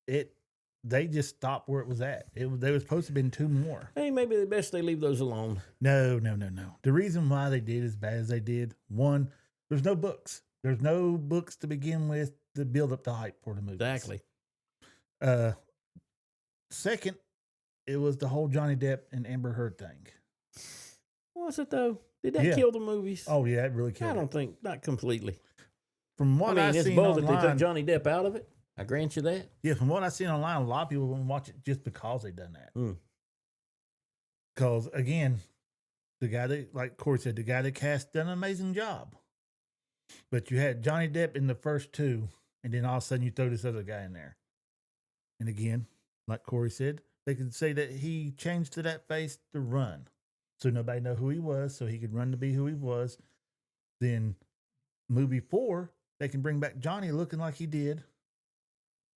They just stopped where it was at. There was supposed to have been 2 more. hey, maybe the best they leave those alone. No. The reason why they did as bad as they did, one, there's no books. There's no books to begin with to build up the hype for the movie. Exactly. Second, it was the whole Johnny Depp and Amber Heard thing. Was it though? Did that Yeah. kill the movies? Oh yeah, it really killed. I it. don't think not completely. From what I mean, it's seen bold that they online, took Johnny Depp out of it. I grant you that. yeah, from what I seen online, a lot of people wouldn't watch it just because they done that. Mm. Because again, the guy that, like Corey said, the guy that cast done an amazing job. But you had Johnny Depp in the first 2, and then all of a sudden you throw this other guy in there. And again, like Corey said, they could say that he changed to that face to run. So nobody know who he was, so he could run to be who he was. Then movie 4, they can bring back Johnny looking like he did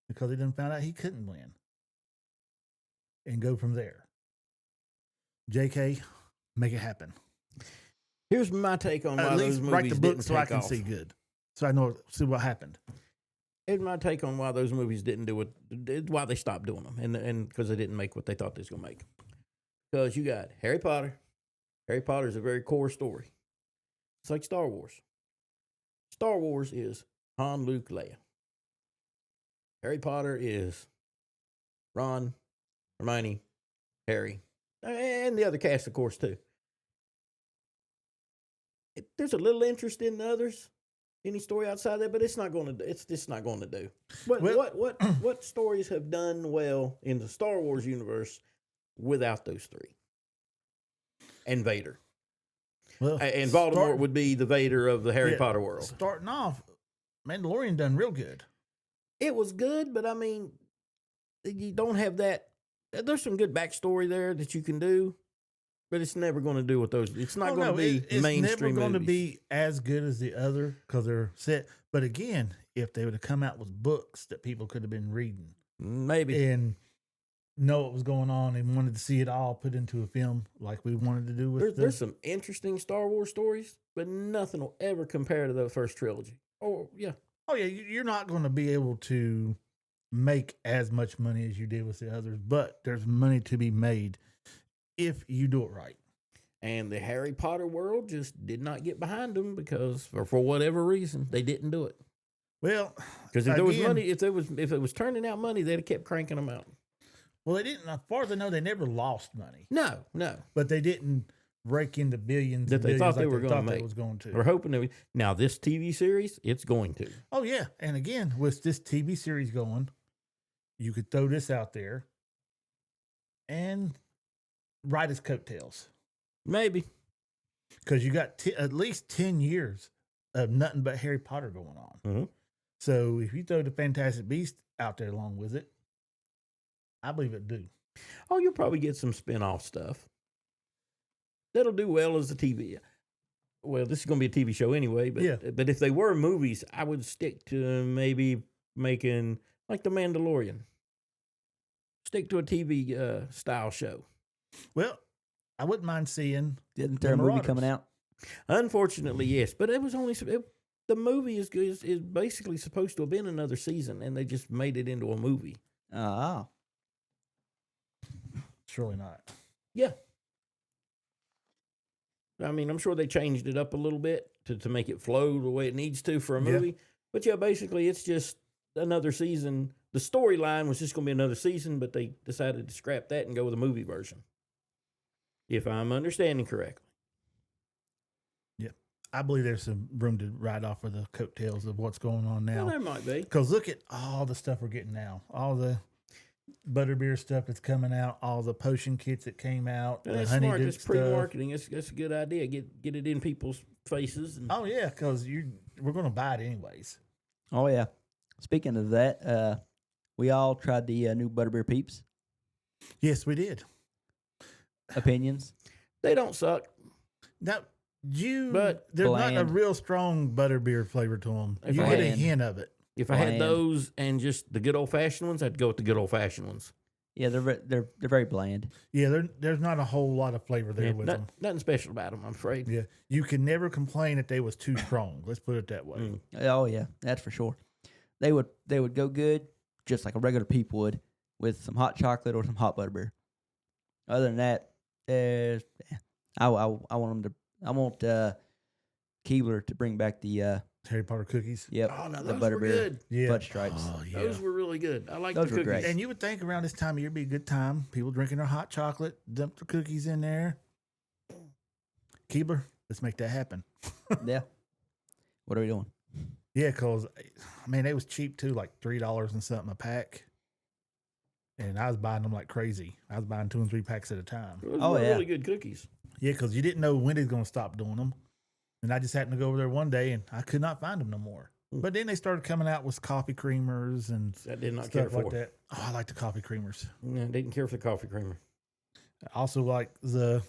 because they didn't find out he couldn't win. And go from there. JK, make it happen. Here's my take on why At those least movies write the book didn't so I take can off. see good. So I know see what happened. It's my take on why those movies didn't do it, why they stopped doing them, and because they didn't make what they thought they was gonna make. Because you got Harry Potter. Harry Potter is a very core story. It's like Star Wars. Star Wars is Han, Luke, Leia. Harry Potter is Ron, Hermione, Harry, and the other cast, of course, too. There's a little interest in the others, any story outside that, but it's not going to. It's just not going to do. What stories have done well in the Star Wars universe without those three? And Vader. Well, And Voldemort would be the Vader of the Harry Potter world. Starting off, Mandalorian done real good. It was good, but I mean, you don't have that. There's some good backstory there that you can do, but it's never going to do what those. It's not going to be mainstream. It's never going to movies. be as good as the other because they're set. But again, if they would have come out with books that people could have been reading, Maybe. and know what was going on and wanted to see it all put into a film like we wanted to do with There's some interesting Star Wars stories, but nothing will ever compare to the first trilogy. Oh yeah. Oh yeah, you're not going to be able to make as much money as you did with the others, but there's money to be made if you do it right. And the Harry Potter world just did not get behind them because, or for whatever reason, they didn't do it. Well, because if there was money, if it was turning out money, they'd have kept cranking them out. Well, they didn't. As far as I know, they never lost money. No. But they didn't rake into billions That they thought they were going to make. They was going to. We're hoping that now this TV series, it's going to. Oh yeah, and again with this TV series going, you could throw this out there and ride its coattails. Maybe because you got at least 10 years of nothing but Harry Potter going on. Mm-hmm. So if you throw the Fantastic Beast out there along with it, I believe it do. Oh, you'll probably get some spin-off stuff. That'll do well as a TV. Well, this is going to be a TV show anyway, but if they were movies, I would stick to maybe making like The Mandalorian. Stick to a TV style show. Well, I wouldn't mind seeing. Isn't there a movie coming out? Unfortunately, yes, but it was only the movie is basically supposed to have been another season, and they just made it into a movie. Oh. Surely not. Yeah. I mean, I'm sure they changed it up a little bit to make it flow the way it needs to for a movie. Yeah. But yeah, basically, it's just another season. The storyline was just going to be another season, but they decided to scrap that and go with a movie version. If I'm understanding correctly. Yeah. I believe there's some room to ride off of the coattails of what's going on now. Well, there might be. Because look at all the stuff we're getting now. All the butterbeer stuff that's coming out, all the potion kits that came out. And that's smart. That's pre-marketing. That's a good idea. Get it in people's faces. Oh yeah, because we're going to buy it anyways. Oh yeah. Speaking of that, we all tried the new butterbeer peeps. Yes, we did. Opinions? They don't suck. Now but there's bland. not a real strong butterbeer flavor to them. You get a hint of it. If I had those and just the good old fashioned ones, I'd go with the good old fashioned ones. Yeah, they're very bland. Yeah, there's not a whole lot of flavor there with them. Nothing special about them, I'm afraid. Yeah, you can never complain that they was too strong. Let's put it that way. Oh yeah, that's for sure. They would go good just like a regular peep would with some hot chocolate or some hot butterbeer. Other than that, I want them to. I want Keebler to bring back the Harry Potter cookies. Yep. Oh, no, the those were butterbeer good. Yeah. fudge stripes. Oh, yeah. Those were really good. I like Those the were cookies. great. And you would think around this time of year would be a good time. People drinking their hot chocolate, dump the cookies in there. Keebler, let's make that happen. Yeah. What are we doing? Yeah, because, man, they was cheap too, like $3 and something a pack. And I was buying them like crazy. I was buying 2 and 3 packs at a time. Those Oh, were yeah. really good cookies. Yeah, because you didn't know when they was going to stop doing them. And I just happened to go over there one day and I could not find them no more. But then they started coming out with coffee creamers and I did not care stuff for like that. Oh, I like the coffee creamers. Yeah, didn't care for the coffee creamer. I also like the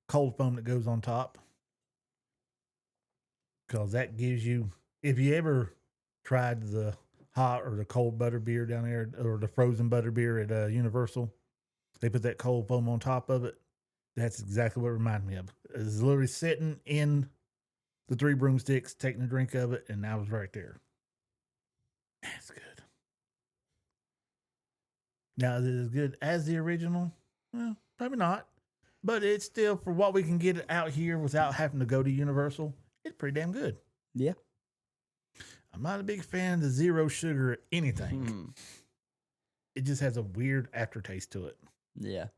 cold foam that goes on top. Because that gives you, if you ever tried the hot or the cold butter beer down there or the frozen butter beer at Universal, they put that cold foam on top of it. That's exactly what it reminded me of. It's literally sitting in the 3 broomsticks, taking a drink of it, and I was right there. Man, it's good. Now, is it as good as the original? Well, probably not. But it's still, for what we can get out here without having to go to Universal, it's pretty damn good. Yeah. I'm not a big fan of the zero sugar anything. Mhm. It just has a weird aftertaste to it. Yeah.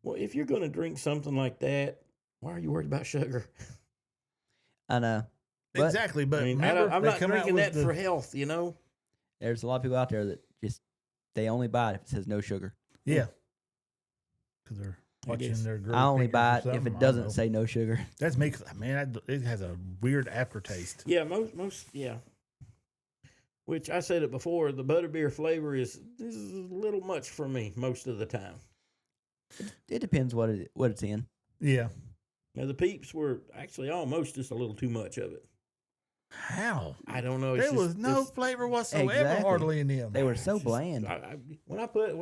Well, if you're going to drink something like that, why are you worried about sugar? I know. But Exactly. But I mean, remember, I'm they not come out drinking with that for health, you know? there's a lot of people out there that just, they only buy it if it says no sugar. Yeah. Because they're I watching guess. their girl. I only fingers or buy it if something. I it don't doesn't know. say no sugar. That's me. 'Cause, man, it has a weird aftertaste. Yeah, yeah. Which I said it before, the butterbeer flavor is a little much for me most of the time. It depends what it's in. Yeah. Now the peeps were actually almost just a little too much of it. How? I don't know. It's There just, was no it's- flavor whatsoever Exactly. hardly in them. They were so it's just- bland. when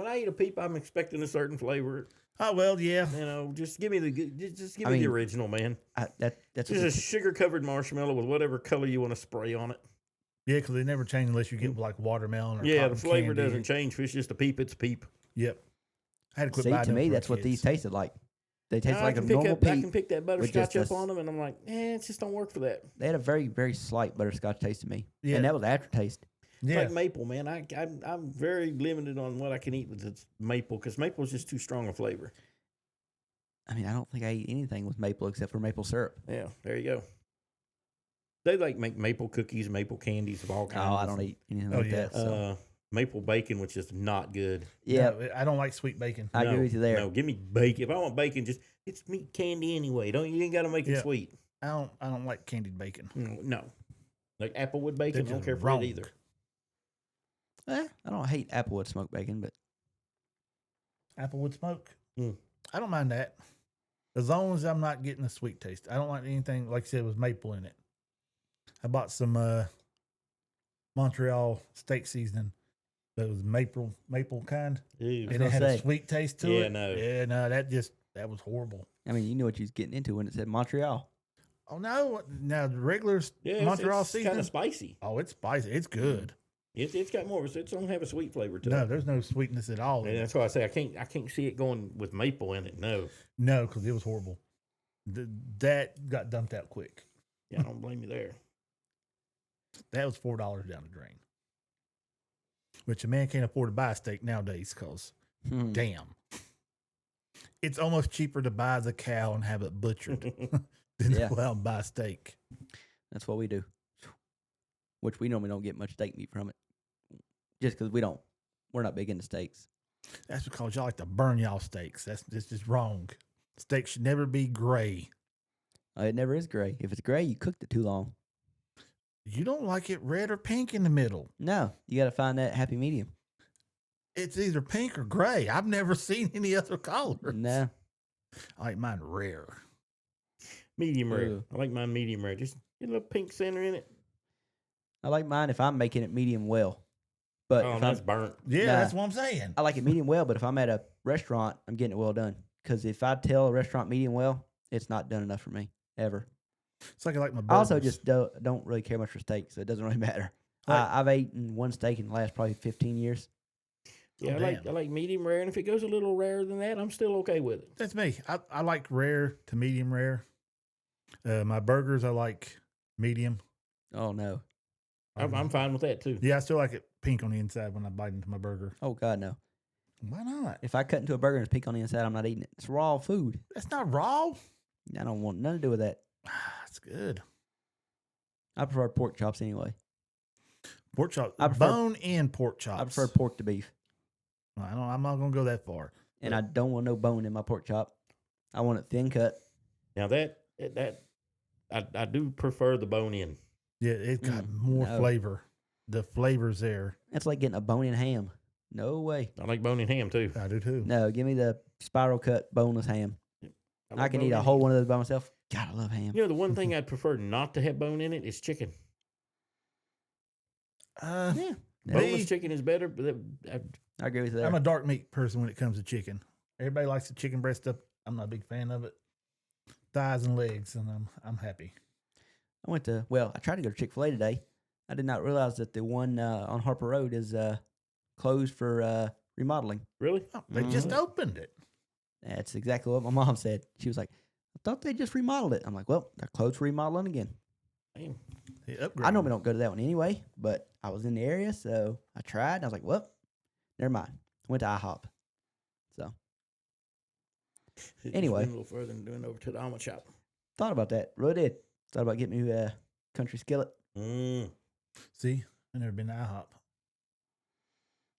I eat a peep, I'm expecting a certain flavor. Oh, well, yeah. You know, just give me just give I me the mean, original, man. That's Just what a sugar covered marshmallow with whatever color you want to spray on it. Yeah, because they never change unless you get like watermelon or Yeah, the cotton flavor candy. doesn't change. If it's just a peep, it's a peep. Yep. I had to quit see, buying to them me, for that's what these kids. tasted like. They tasted I like a can pick normal up, I peep. can pick that with just butterscotch up a on them, and I'm like, it just don't work for that. They had a very, very slight butterscotch taste to me. Yeah. And that was aftertaste. It's Yeah. like maple, man. I'm very limited on what I can eat with this maple because maple is just too strong a flavor. I mean, I don't think I ate anything with maple except for maple syrup. Yeah, there you go. They like make maple cookies, maple candies of all kinds. Oh, I don't eat anything Oh, like yeah. that. So. Maple bacon, which is not good. Yeah, No, I don't like sweet bacon. I agree with you there. No, give me bacon. If I want bacon, just it's meat candy anyway. You ain't got to make it Yeah. sweet. I don't like candied bacon. No, like applewood bacon. They're I don't just care for wrong. it either. I don't hate applewood smoked bacon, but Applewood smoke. Mm. I don't mind that. As long as I'm not getting a sweet taste. I don't like anything, like I said, with maple in it. I bought some Montreal steak seasoning that was maple kind. Ew. And gonna it had say. a sweet taste to Yeah, it. no. Yeah, no, that was horrible. I mean, you knew what you was getting into when it said Montreal. Oh no! Now the regular Yeah, Montreal it's kind seasoning. of spicy. Oh, it's spicy. It's good. It's got more. It don't have a sweet flavor to No, it. there's no sweetness at all. in And it. that's why I say I can't see it going with maple in it. No, No, because it was horrible. That got dumped out quick. yeah, I don't blame you there. That was $4 down the drain. Which a man can't afford to buy a steak nowadays because, Hmm. damn. It's almost cheaper to buy the cow and have it butchered than Yeah. to go out and buy a steak. That's what we do. Which we normally don't get much steak meat from it. Just because we're not big into steaks. That's because y'all like to burn y'all steaks. That's just wrong. Steak should never be gray. It never is gray. If it's gray, you cooked it too long. You don't like it red or pink in the middle. No, you got to find that happy medium. It's either pink or gray. I've never seen any other color. No. I like mine rare. Medium rare. Ooh. I like mine medium rare. Just get a little pink center in it. I like mine if I'm making it medium well. But Oh, if that's I'm, burnt. Yeah, Nah. that's what I'm saying. I like it medium well, but if I'm at a restaurant, I'm getting it well done. Because if I tell a restaurant medium well, it's not done enough for me, ever. It's like I like my burgers. I also just don't really care much for steak, so it doesn't really matter. Right. I've eaten one steak in the last probably 15 years. Yeah, Oh, I like medium rare, and if it goes a little rarer than that, I'm still okay with it. That's me. I like rare to medium rare. My burgers I like medium. Oh, no. I'm fine with that too. Yeah, I still like it pink on the inside when I bite into my burger. Oh, God, no. Why not? If I cut into a burger and it's pink on the inside, I'm not eating it. It's raw food. That's not raw. I don't want nothing to do with that. It's good. I prefer pork chops anyway. Pork chop. I prefer- Bone in pork chops. I prefer pork to beef. I'm not gonna go that far. And I don't want no bone in my pork chop. I want it thin cut. Now that I do prefer the bone in. Yeah, it's got more no. flavor. The flavor's there. It's like getting a bone in ham. No way. I like bone in ham too. I do too. No, give me the spiral cut boneless ham. I like can bone eat a in whole ham. one of those by myself. God, I love ham. You know, the one thing I'd prefer not to have bone in it is chicken. Yeah. Boneless Me, chicken is better, but I agree with you there. I'm a dark meat person when it comes to chicken. Everybody likes the chicken breast stuff. I'm not a big fan of it. Thighs and legs, and I'm happy. I tried to go to Chick-fil-A today. I did not realize that the one on Harper Road is closed for remodeling. Really? Oh, they just opened it. That's exactly what my mom said. She was like, I thought they just remodeled it. I'm like, well, they're closed for remodeling again. Damn. They I upgraded. normally don't go to that one anyway, but I was in the area, so I tried. And I was like, well, never mind. Went to IHOP. So Just Anyway. went a little further and doing over to the omelet shop. thought about that. Really did. Thought about getting me a country skillet. Mm. See, I've never been to IHOP.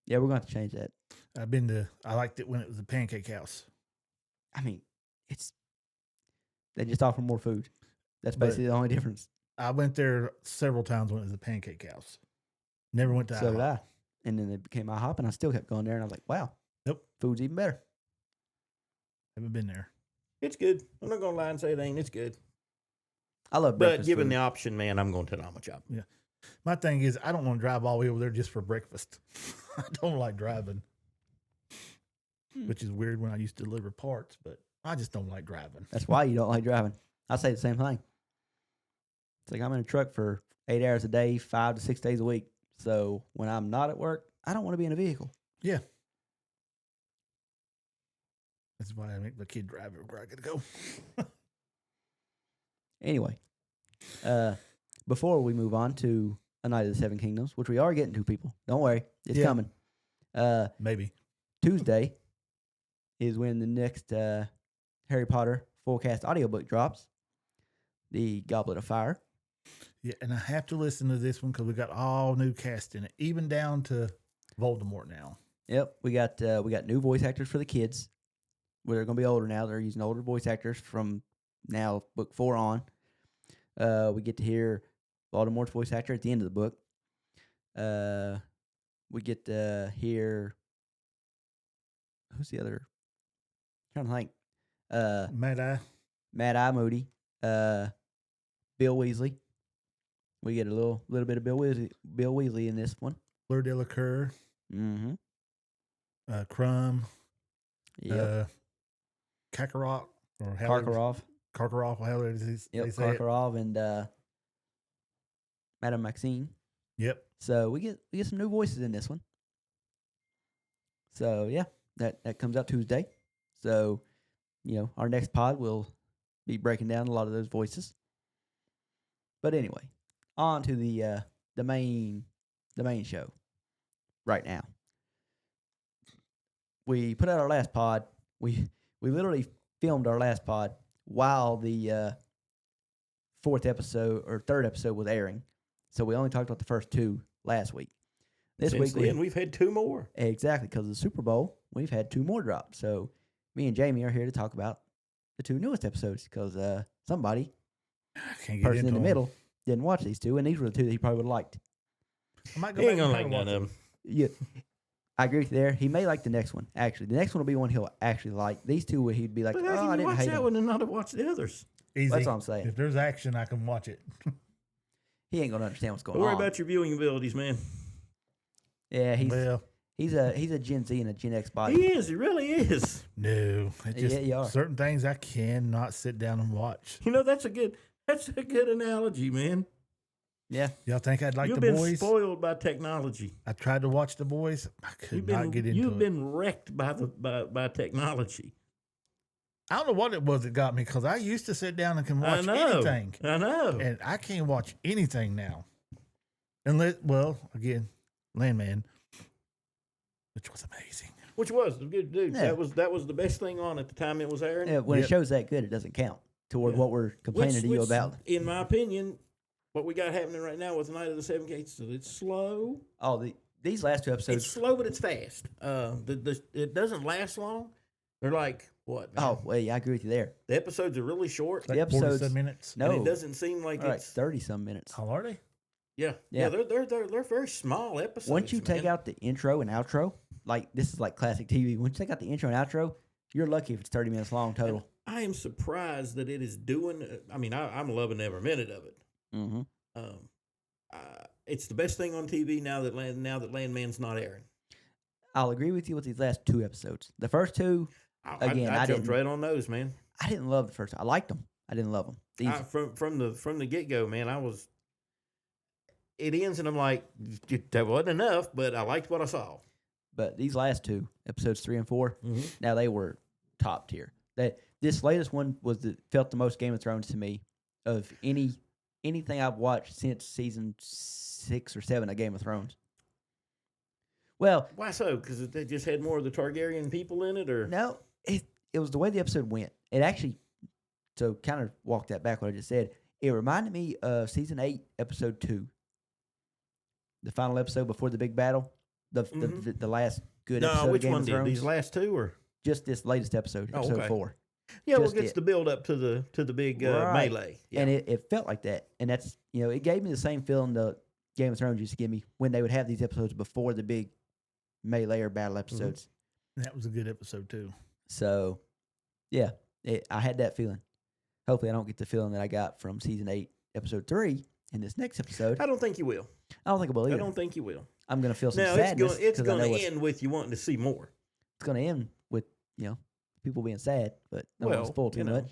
Yeah, we're going to have to change that. I liked it when it was a pancake house. I mean, they just offer more food. That's But- basically the only difference. I went there several times when it was a pancake house. Never went to So IHOP. did I. And then it became IHOP, and I still kept going there, and I was like, wow. Yep. Food's even better. Haven't been there. It's good. I'm not gonna lie and say it ain't. It's good. I love But breakfast given food. the option, man, I'm going to the omelet shop. My thing is, I don't want to drive all the way over there just for breakfast. I don't like driving, which is weird when I used to deliver parts, but I just don't like driving. That's why you don't like driving. I say the same thing. It's like I'm in a truck for 8 hours a day, 5 to 6 days a week. So when I'm not at work, I don't want to be in a vehicle. Yeah. That's why I make the kid drive everywhere I gotta go. Anyway, before we move on to A Night of the Seven Kingdoms, which we are getting to, people, don't worry, it's Yeah. coming. Maybe. Tuesday is when the next Harry Potter full-cast audiobook drops, The Goblet of Fire. Yeah, and I have to listen to this one because we got all new cast in it, even down to Voldemort now. Yep, we got new voice actors for the kids. They're going to be older now. They're using older voice actors from now book 4 on. We get to hear Voldemort's voice actor at the end of the book. We get to hear who's the other? I'm trying to think. Mad Eye. Mad Eye Moody. Bill Weasley. We get a little bit of Bill Weasley in this one. Fleur Delacour. Mm-hmm. Crumb. Yep. Kakarot. Or how Karkaroff. however it is Yep. they say it. Karkaroff and Madame Maxine. Yep. So we get some new voices in this one. So yeah, that comes out Tuesday. So, our next pod will be breaking down a lot of those voices. But anyway, on to the main show right now. We put out our last pod. We literally filmed our last pod while the third episode was airing. So we only talked about the first 2 last week. This Since week then, we've had 2 more. exactly, because of the Super Bowl, we've had 2 more drops. So me and Jamie are here to talk about the 2 newest episodes because somebody, I can't get person into in the them. middle, didn't watch these 2, and these were the 2 that he probably would have liked. I might go He back ain't gonna and like try to none of watch them. Yeah, I agree with you there. He may like the next one, actually. The next one will be one he'll actually like. These 2, he'd be like, But oh, how I can you didn't watch hate that them. one and not have watched the others? it. Easy. That's all I'm saying. If there's action, I can watch it. He ain't going to understand what's going Don't worry on. about your viewing abilities, man. Yeah, he's Well, a Gen Z and a Gen X body. He is. He really is. no. It just, Yeah, you are. certain things I cannot sit down and watch. You know, that's a good analogy, man. Yeah. Y'all think I'd like You've the been boys? spoiled by technology. I tried to watch the boys. I could not get into You've it. been wrecked by technology. I don't know what it was that got me because I used to sit down and can I watch know. anything, I know. and I can't watch anything now. Unless, well, again, Landman, which was amazing. Which was good, dude. Yeah. That was the best thing on at the time it was airing. Yeah, when Yep. it shows that good, it doesn't count toward Yeah. what we're complaining to you Which, about. in my opinion, what we got happening right now with Night of the Seven Gates, it's slow. Oh, these last 2 episodes. It's slow, but it's fast. It doesn't last long. They're like what? Man? Oh, well, yeah, I agree with you there. The episodes are really short. It's like The episodes- 47 minutes. No, And it doesn't seem like all right, it's 30-some minutes. How are they? yeah. Yeah. They're very small episodes. Once you take man. out the intro and outro, like this is like classic TV. Once you take out the intro and outro, you're lucky if it's 30 minutes long total. I am surprised that it is doing. I mean, I'm loving every minute of it. Mm-hmm. It's the best thing on TV now that Landman's not airing. I'll agree with you with these last 2 episodes. The first 2, Again, I I jumped didn't- right on those, man. I didn't love the first. I liked them. I didn't love them. These, From the get go, man. It ends, and I'm like, that wasn't enough, but I liked what I saw. but these last two, episodes 3 and 4, Mhm. now they were top tier. This latest one felt the most Game of Thrones to me of anything I've watched since season 6 or 7 of Game of Thrones. Well, Why so? Because they just had more of the Targaryen people in it, or no, it was the way the episode went. It actually, so kind of walk that back what I just said. It reminded me of season 8, episode 2, the final episode before the big battle, the last good no? episode of Which Game one of did Thrones. these last two, or Just this latest episode, Oh, episode okay. 4. yeah? Well, Just it gets it. the build up to the big Right. melee. Yeah. And it felt like that. And that's, it gave me the same feeling the Game of Thrones used to give me when they would have these episodes before the big melee or battle episodes. That was a good episode too. So, yeah, I had that feeling. Hopefully, I don't get the feeling that I got from season 8, episode 3 in this next episode. I don't think you will. I don't think I will either. I don't think you will. I'm going to feel some Now sadness. it's 'cause I know going to what's- end with you wanting to see more. It's going to end with, people being sad, but no one Well, will spoil too you know. much.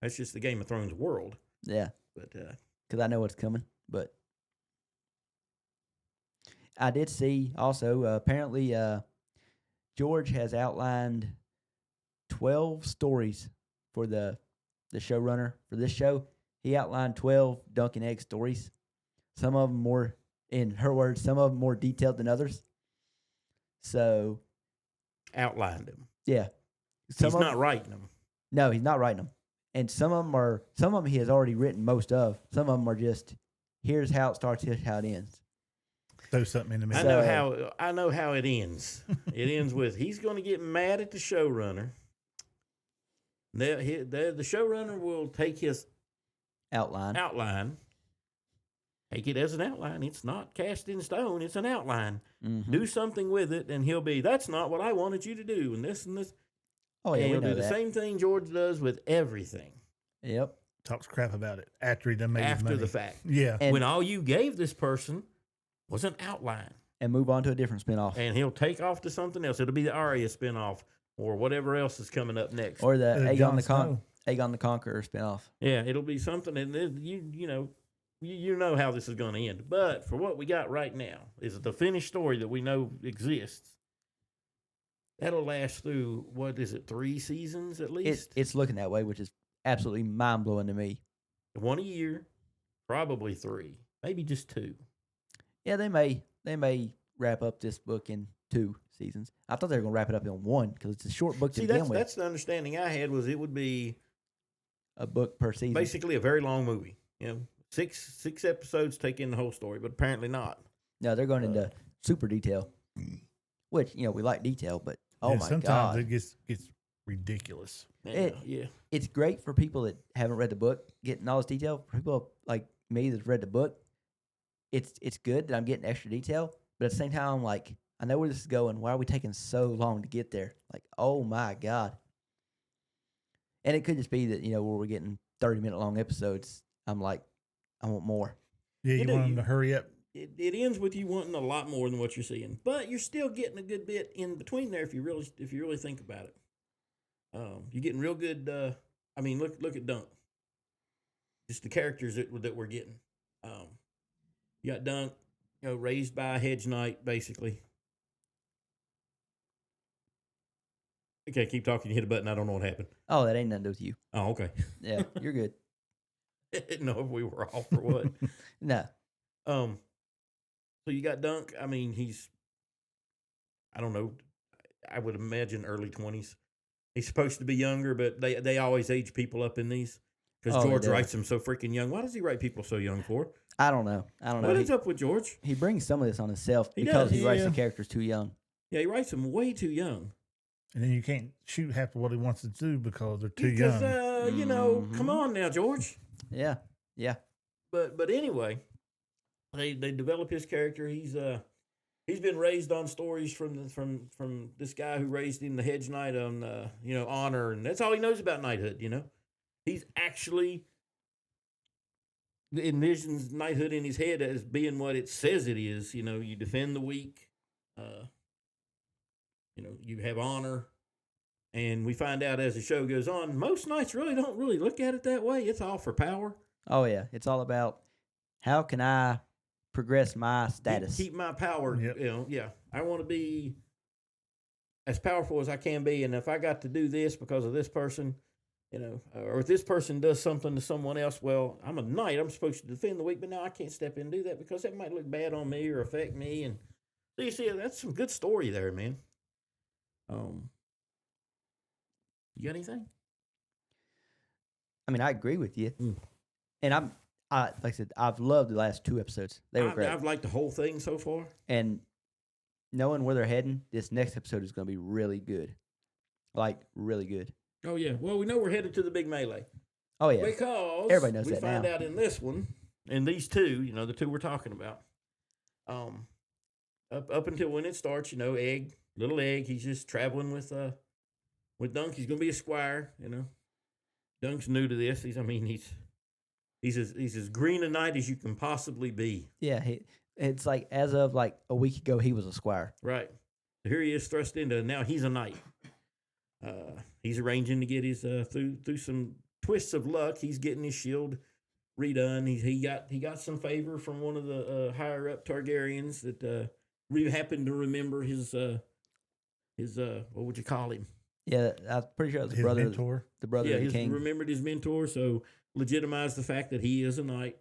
That's just the Game of Thrones world. Yeah, But because I know what's coming. But I did see also, apparently, George has outlined 12 stories for the showrunner for this show. He outlined 12 Dunk and Egg stories. Some of them more, in her words, some of them more detailed than others. So, outlined him. yeah. He's not writing them. No, he's not writing them. And some of them he has already written most of. Some of them are just, here's how it starts, here's how it ends. Throw something in the I middle. know how it ends. It ends with he's going to get mad at the showrunner. The showrunner will take his Outline. take it as an outline. It's not cast in stone. It's an outline. Mhm. Do something with it, and he'll be, that's not what I wanted you to do, and this and this. Oh, yeah, and we he'll know do the that. same thing George does with everything Yep. Talks crap about it after he done made his after money. the fact. Yeah. And- when all you gave this person was an outline. And move on to a different spinoff. And he'll take off to something else. It'll be the Arya spinoff or whatever else is coming up next. Or the Aegon Jon the Snow. Aegon the Conqueror spinoff. Yeah, it'll be something, and then you know how this is going to end. But for what we got right now is the finished story that we know exists. That'll last through, what is it, 3 seasons at least? It's looking that way, which is absolutely mind blowing to me. 1 a year, probably 3, maybe just 2. Yeah, they may wrap up this book in 2 seasons. I thought they were going to wrap it up in 1 because it's a short book to See, begin with. that's the understanding I had, was it would be A book per season. basically a very long movie. 6 episodes take in the whole story, but apparently not. No, they're going into super detail, which we like detail, but oh my sometimes god, it gets ridiculous. Yeah. it's great for people that haven't read the book getting all this detail. For people like me that's read the book, it's good that I'm getting extra detail, but at the same time, I'm like, I know where this is going. Why are we taking so long to get there? Like, oh my god. And it could just be that where we're getting 30-minute long episodes. I'm like, I want more. Yeah, you know, want them to hurry up. It ends with you wanting a lot more than what you're seeing, but you're still getting a good bit in between there if you really think about it. You're getting real good. I mean, look at Dunk. Just the characters that we're getting. You got Dunk, raised by a hedge knight, basically. Okay, keep talking. You hit a button. I don't know what happened. Oh, that ain't nothing to do with you. Oh, okay. Yeah, you're good. I didn't know if we were off or what. No. So you got Dunk. I mean, he's, I don't know, I would imagine early 20s. He's supposed to be younger, but they always age people up in these because Oh, they George do. writes them so freaking young. Why does he write people so young for? I don't know. What is up with George? He brings some of this on himself He because does, he writes yeah. the characters too young. Yeah, he writes them way too young. And then you can't shoot half of what he wants to do because they're too Because, young. come on now, George. Yeah. Yeah. But anyway, they develop his character. He's been raised on stories from this guy who raised him, the hedge knight, on honor, and that's all he knows about knighthood. He's actually envisions knighthood in his head as being what it says it is. You defend the weak. You have honor. And we find out as the show goes on, most knights don't really look at it that way. It's all for power. Oh, yeah. It's all about how can I progress my status. Keep my power. Yep. Yeah. I want to be as powerful as I can be, and if I got to do this because of this person, or if this person does something to someone else, well, I'm a knight. I'm supposed to defend the weak, but now I can't step in and do that because that might look bad on me or affect me. And so you see, that's some good story there, man. You got anything? I mean, I agree with you, Mm. and like I said, I've loved the last 2 episodes. They were great, I've liked the whole thing so far. and knowing where they're heading, this next episode is going to be really good, like really good. Oh yeah. Well, we know we're headed to the big melee. Oh yeah, Because Everybody knows we that find now. out in this one, and these two, the two we're talking about, up until when it starts, little Egg, he's just traveling with Dunk. He's gonna be a squire, Dunk's new to this. He's as green a knight as you can possibly be. yeah. It's like as of like a week ago, he was a squire. Right. So here he is thrust into now he's a knight. He's arranging to get his through some twists of luck. He's getting his shield redone. He got some favor from one of the higher up Targaryens that happened to remember his what would you call him? Yeah, I'm pretty sure it was His mentor. the brother Yeah, of the he king. remembered his mentor, so legitimized the fact that he is a knight.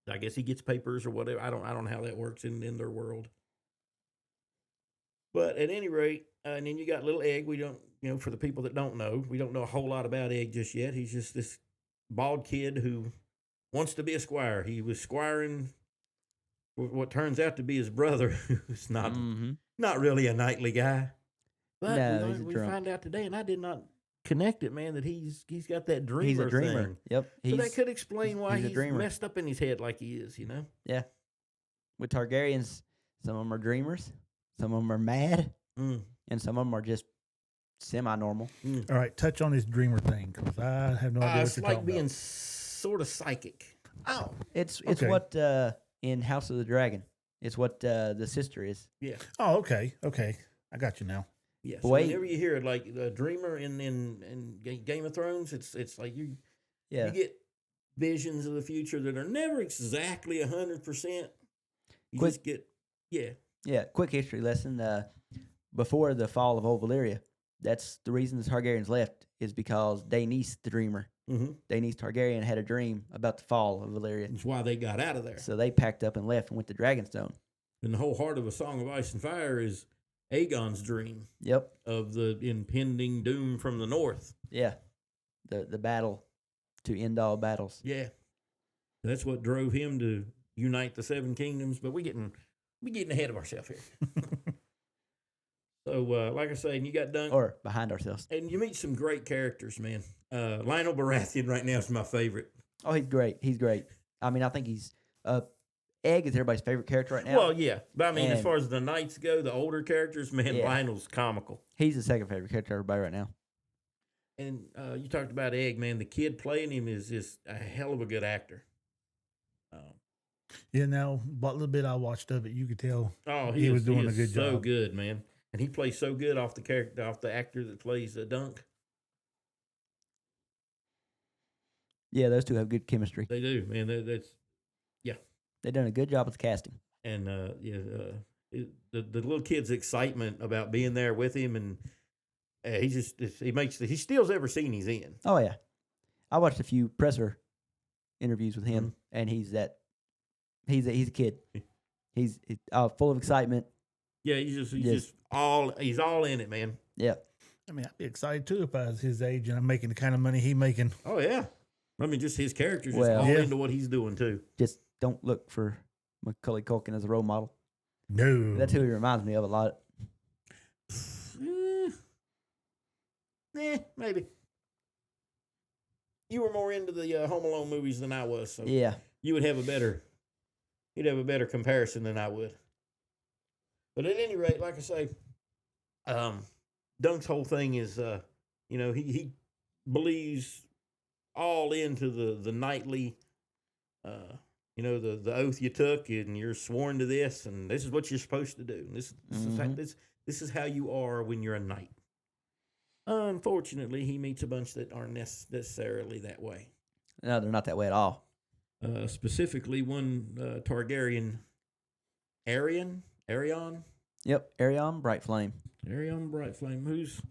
I guess he gets papers or whatever. I don't know how that works in their world. But at any rate, and then you got little Egg. We don't, for the people that don't know, we don't know a whole lot about Egg just yet. He's just this bald kid who wants to be a squire. He was squiring what turns out to be his brother, who's not really a knightly guy. But No, we drunk. find out today, and I did not connect it, man, that he's got that dreamer. He's a dreamer. thing. Yep. So that could explain why he's a he's dreamer. messed up in his head like he is, Yeah. With Targaryens, some of them are dreamers, some of them are mad, Mm. and some of them are just semi-normal. All right, touch on this dreamer thing because I have no idea what It's you're like talking being about. sort of psychic. Oh, it's Okay. what in House of the Dragon. It's what the sister is. Yeah. Oh, okay, I got you now. Yeah. So Wait. whenever you hear it, like the dreamer in Game of Thrones, it's like you Yeah. get visions of the future that are never exactly 100%. You Quick- just get Yeah. Quick history lesson. Before the fall of Old Valyria, that's the reason the Targaryens left is because Daenerys, the dreamer, Mm-hmm. Daenerys Targaryen had a dream about the fall of Valyria. That's why they got out of there. So they packed up and left and went to Dragonstone. And the whole heart of A Song of Ice and Fire is Aegon's dream Yep. of the impending doom from the north. Yeah. The battle to end all battles. Yeah. That's what drove him to unite the Seven Kingdoms. But we getting ahead of ourselves here. So, like I say, and you got Dunk. Or behind ourselves. And you meet some great characters, man. Lionel Baratheon right now is my favorite. Oh, he's great. He's great. I mean, I think he's Egg is everybody's favorite character right now. Well, yeah. But I mean, as And- far as the knights go, the older characters, man, Yeah. Lionel's comical. He's the second favorite character to everybody right now. And you talked about Egg, man. The kid playing him is just a hell of a good actor. Yeah, now what little bit I watched of it, you could tell. Oh, He was doing a is good so job. good, man. And he plays so good off the actor that plays Dunk. Yeah, those two have good chemistry. They do, man. That's They've done a good job with the casting. and the little kid's excitement about being there with him, and he steals every scene he's in. Oh yeah, I watched a few presser interviews with him, and he's a kid. He's full of excitement. Yeah, he's Yes. all in it, man. Yeah, I mean, I'd be excited too if I was his age and I'm making the kind of money he making. Oh yeah, I mean just his character's just Well- all Yeah. into what he's doing too. just don't look for Macaulay Culkin as a role model. No, That's who he reminds me of a lot. Maybe. You were more into the Home Alone movies than I was, so Yeah, you would have you'd have a better comparison than I would. But at any rate, like I say, Dunk's whole thing is, he believes all into the knightly, the oath you took, and you're sworn to this, and this is what you're supposed to do. And this is how you are when you're a knight. Unfortunately, he meets a bunch that aren't necessarily that way. no, they're not that way at all. Specifically, one Targaryen, Arion. Yep, Arion Bright Flame. Arion Bright Flame, who's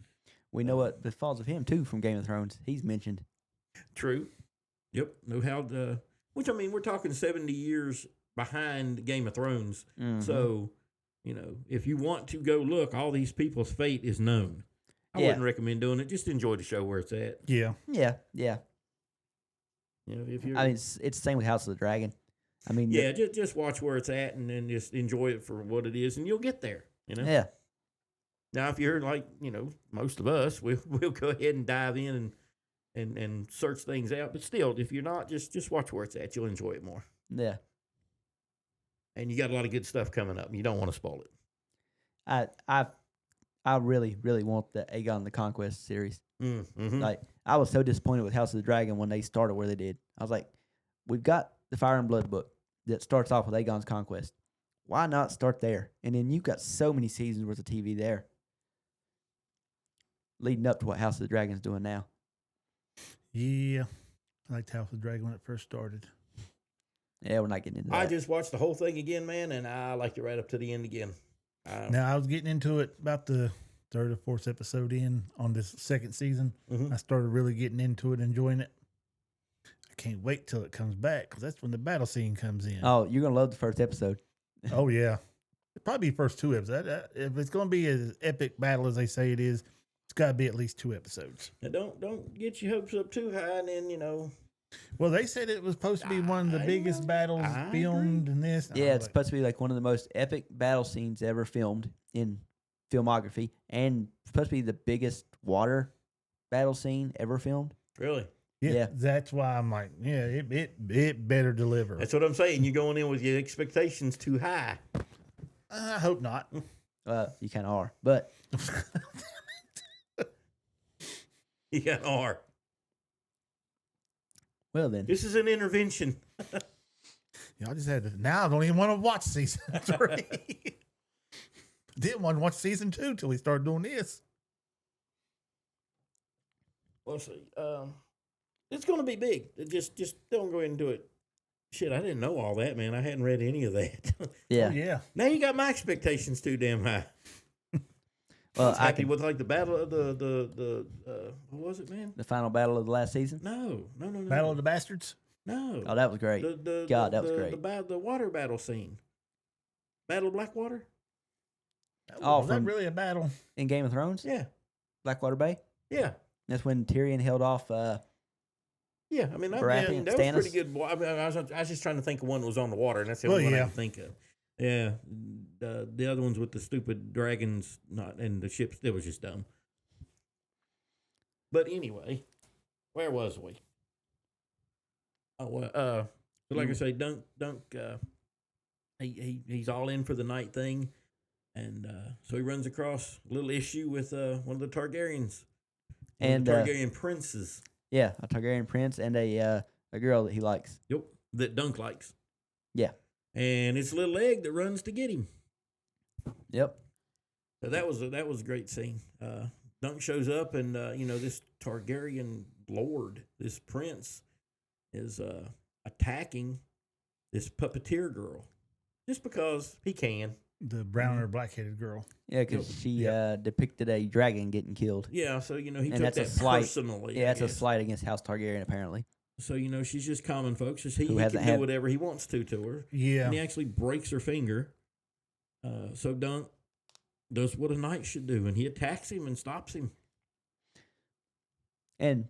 We know what befalls of him too from Game of Thrones. He's mentioned. true. Yep, know how the which I mean we're talking 70 years behind Game of Thrones. Mhm. So, if you want to go look, all these people's fate is known. I Yeah. wouldn't recommend doing it. Just enjoy the show where it's at. Yeah. Yeah. If you're I mean, it's the same with House of the Dragon. I mean, yeah, just watch where it's at and then just enjoy it for what it is and you'll get there, yeah. Now, if you're like, most of us, we'll go ahead and dive in and search things out. But still, if you're not, just watch where it's at. You'll enjoy it more. Yeah. And you got a lot of good stuff coming up. You don't want to spoil it. I really, really want the Aegon the Conquest series. Mm-hmm. Like, I was so disappointed with House of the Dragon when they started where they did. I was like, we've got the Fire and Blood book that starts off with Aegon's Conquest. Why not start there? And then you've got so many seasons worth of TV there, leading up to what House of the Dragon's doing now. Yeah. I liked House of the Dragon when it first started. Yeah, we're not getting into that. I just watched the whole thing again, man, and I liked it right up to the end again. Now, I was getting into it about the third or fourth episode in on this second season. Mhm. I started really getting into it, enjoying it. I can't wait till it comes back because that's when the battle scene comes in. Oh, you're going to love the first episode. Oh, yeah. It'll probably be first 2 episodes. If it's going to be as epic battle as they say it is, it's got to be at least 2 episodes. Now, don't get your hopes up too high, and then Well, they said it was supposed to be one of the biggest battles I filmed agree. in this. Yeah, it's supposed to be like one of the most epic battle scenes ever filmed in filmography, and supposed to be the biggest water battle scene ever filmed. really. yeah. That's why I'm like, yeah, it better deliver. That's what I'm saying. You're going in with your expectations too high. I hope not. You kind of are, but You are. well then, This is an intervention. I just had to. Now I don't even want to watch season 3. Didn't want to watch season 2 till we started doing this. We'll see. It's going to be big. Just don't go ahead and do it. Shit, I didn't know all that, man. I hadn't read any of that. yeah. Oh, yeah. Now you got my expectations too damn high. Well, I was I happy can, with like the battle of the what was it, man? the final battle of the last season. No. Battle of the Bastards. No. Oh, that was great. God, that was great. The water battle scene. Battle of Blackwater? Oh, Was that from- really a battle? In Game of Thrones, Yeah. Blackwater Bay. Yeah. That's when Tyrion held off. Yeah. I mean, that Baratheon, was pretty Stannis? good. I mean, I was just trying to think of one that was on the water, and that's the Well, only one I yeah. can think of. Yeah. The other ones with the stupid dragons and the ships, it was just dumb. But anyway, where was we? Oh, so like I say, Dunk, he's all in for the night thing, and so he runs across a little issue with one of the Targaryens, And, the Targaryen princes. Yeah, a Targaryen prince and a girl that he likes. Yep, that Dunk likes. Yeah. And it's a little egg that runs to get him. Yep. So that was a great scene. Dunk shows up, and this Targaryen lord, this prince, is attacking this puppeteer girl just because he can. The brown or black-headed girl. Yeah, because Yep. she depicted a dragon getting killed. Yeah, so he And took that's a that slight- personally. Yeah, I that's a guess. slight against House Targaryen, apparently. So she's just common folks. Just he Who can hasn't do had- whatever he wants to her. Yeah. And he actually breaks her finger. So Dunk does what a knight should do, and he attacks him and stops him. And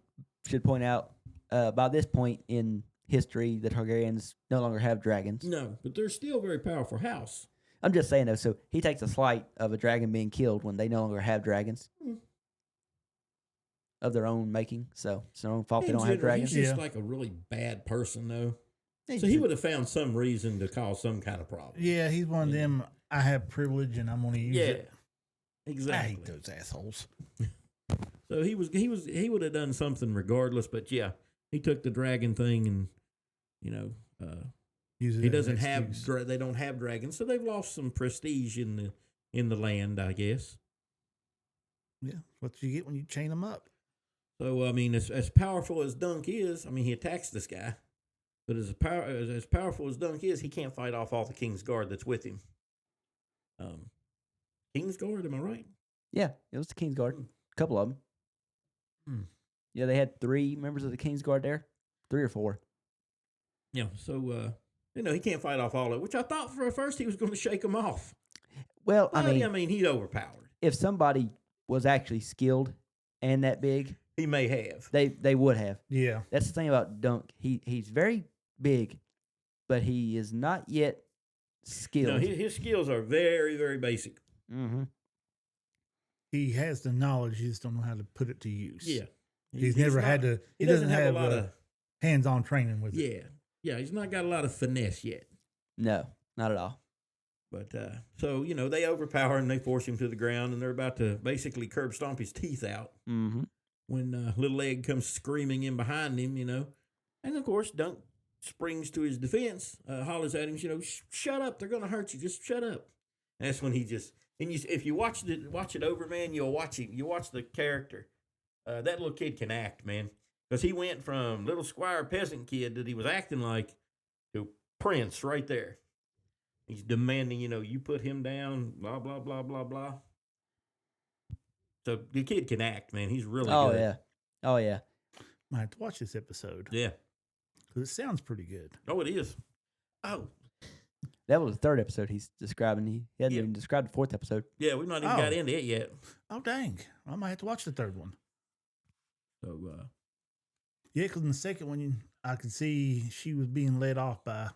should point out, by this point in history, the Targaryens no longer have dragons. No, but they're still a very powerful house. I'm just saying, though, so he takes a slight of a dragon being killed when they no longer have dragons Mm. of their own making. So it's their own fault they In don't have general, dragons. He's just Yeah. like a really bad person, though. He's So he just- would have found some reason to cause some kind of problem. Yeah, he's one of Yeah. them. I have privilege and I'm going to use Yeah, it. I exactly. hate those assholes. So he would have done something regardless, but yeah, he took the dragon thing, and Use it he as an doesn't have excuse. they don't have dragons, so they've lost some prestige in the land, I guess. Yeah, what you get when you chain them up. So I mean, as powerful as Dunk is, I mean, he attacks this guy, but as powerful as Dunk is, he can't fight off all the King's Guard that's with him. Kingsguard, am I right? Yeah, it was the Kingsguard. Hmm. A couple of them. Hmm. Yeah, they had 3 members of the Kingsguard there. 3 or 4. Yeah. So, he can't fight off all of it, which I thought for first he was going to shake them off. Well, But, I mean, he's overpowered. if somebody was actually skilled and that big, He may have. they would have. Yeah. That's the thing about Dunk. He's very big, but he is not yet skilled. His skills are very, very basic. Mm-hmm. He has the knowledge. He just don't know how to put it to use. Yeah. He's never had to. He doesn't have a lot of. hands-on training with it. Yeah. Yeah. He's not got a lot of finesse yet. No, not at all. But so they overpower him, they force him to the ground, and they're about to basically curb stomp his teeth out Mm-hmm. when Little Egg comes screaming in behind him, and of course Dunk springs to his defense, hollers at him, shut up, they're gonna hurt you, just shut up. And that's when he just if you watch it over, man, you'll watch the character. That little kid can act, man, because he went from little squire peasant kid that he was acting like to prince right there. He's demanding, you put him down, blah, blah, blah, blah, blah. So the kid can act, man. He's really Oh good. yeah. Oh yeah. Might have to watch this episode Yeah. because it sounds pretty good. Oh, it is. Oh, That was the 3rd episode he's describing. He hadn't Yeah. even described the 4th episode. yeah, we've not even Oh. got into it yet. Oh dang! I might have to watch the 3rd one. So, Yeah, because in the 2nd one, I could see she was being led off by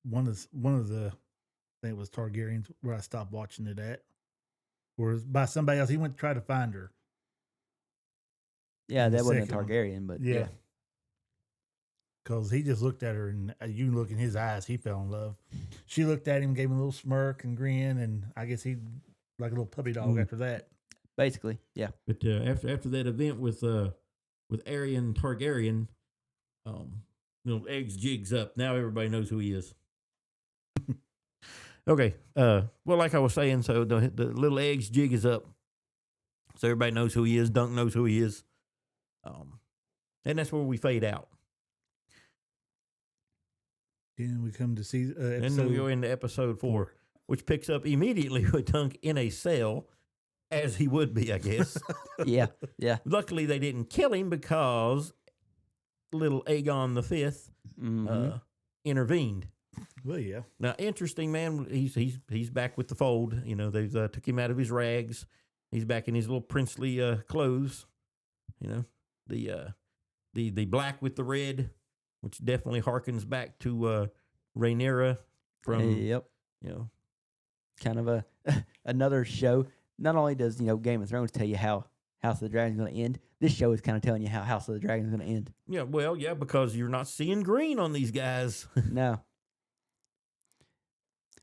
one of the, I think it was Targaryens, where I stopped watching it at, or it was by somebody else. He went to try to find her. Yeah, In the that wasn't a 2nd one. Targaryen, but Yeah. yeah. Because he just looked at her, and you can look in his eyes, he fell in love. She looked at him, gave him a little smirk and grin, and I guess he like a little puppy dog Mm. after that. Basically, yeah. but after that event with Aerion Targaryen, Egg's jigs up. Now everybody knows who he is. Okay. Well, like I was saying, so the little Egg's jig is up. So everybody knows who he is. Dunk knows who he is. And that's where we fade out. Then we come to see And then we go into episode 4, which picks up immediately with Dunk in a cell, as he would be, I guess. Yeah. Yeah. Luckily, they didn't kill him because little Aegon the Fifth Mm-hmm. intervened. Well, yeah. Now, interesting, man. He's back with the fold. They've took him out of his rags. He's back in his little princely clothes. The black with the red, which definitely harkens back to Rhaenyra from Yep. Kind of another show. Not only does Game of Thrones tell you how House of the Dragon is going to end, this show is kind of telling you how House of the Dragon is going to end. Yeah, well, yeah, because you're not seeing green on these guys. No.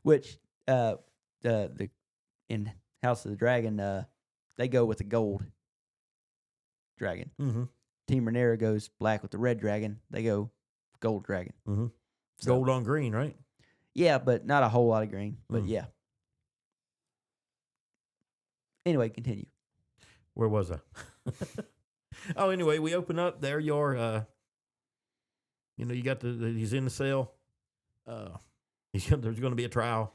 Which the in House of the Dragon they go with the gold dragon. Mm-hmm. Team Rhaenyra goes black with the red dragon. They go gold dragon. Mm-hmm. So, Gold on green, right? Yeah, but not a whole lot of green. But Mm. yeah. Anyway, continue. Where was I? Oh, anyway, we open up. There you are. You got he's in the cell. There's going to be a trial.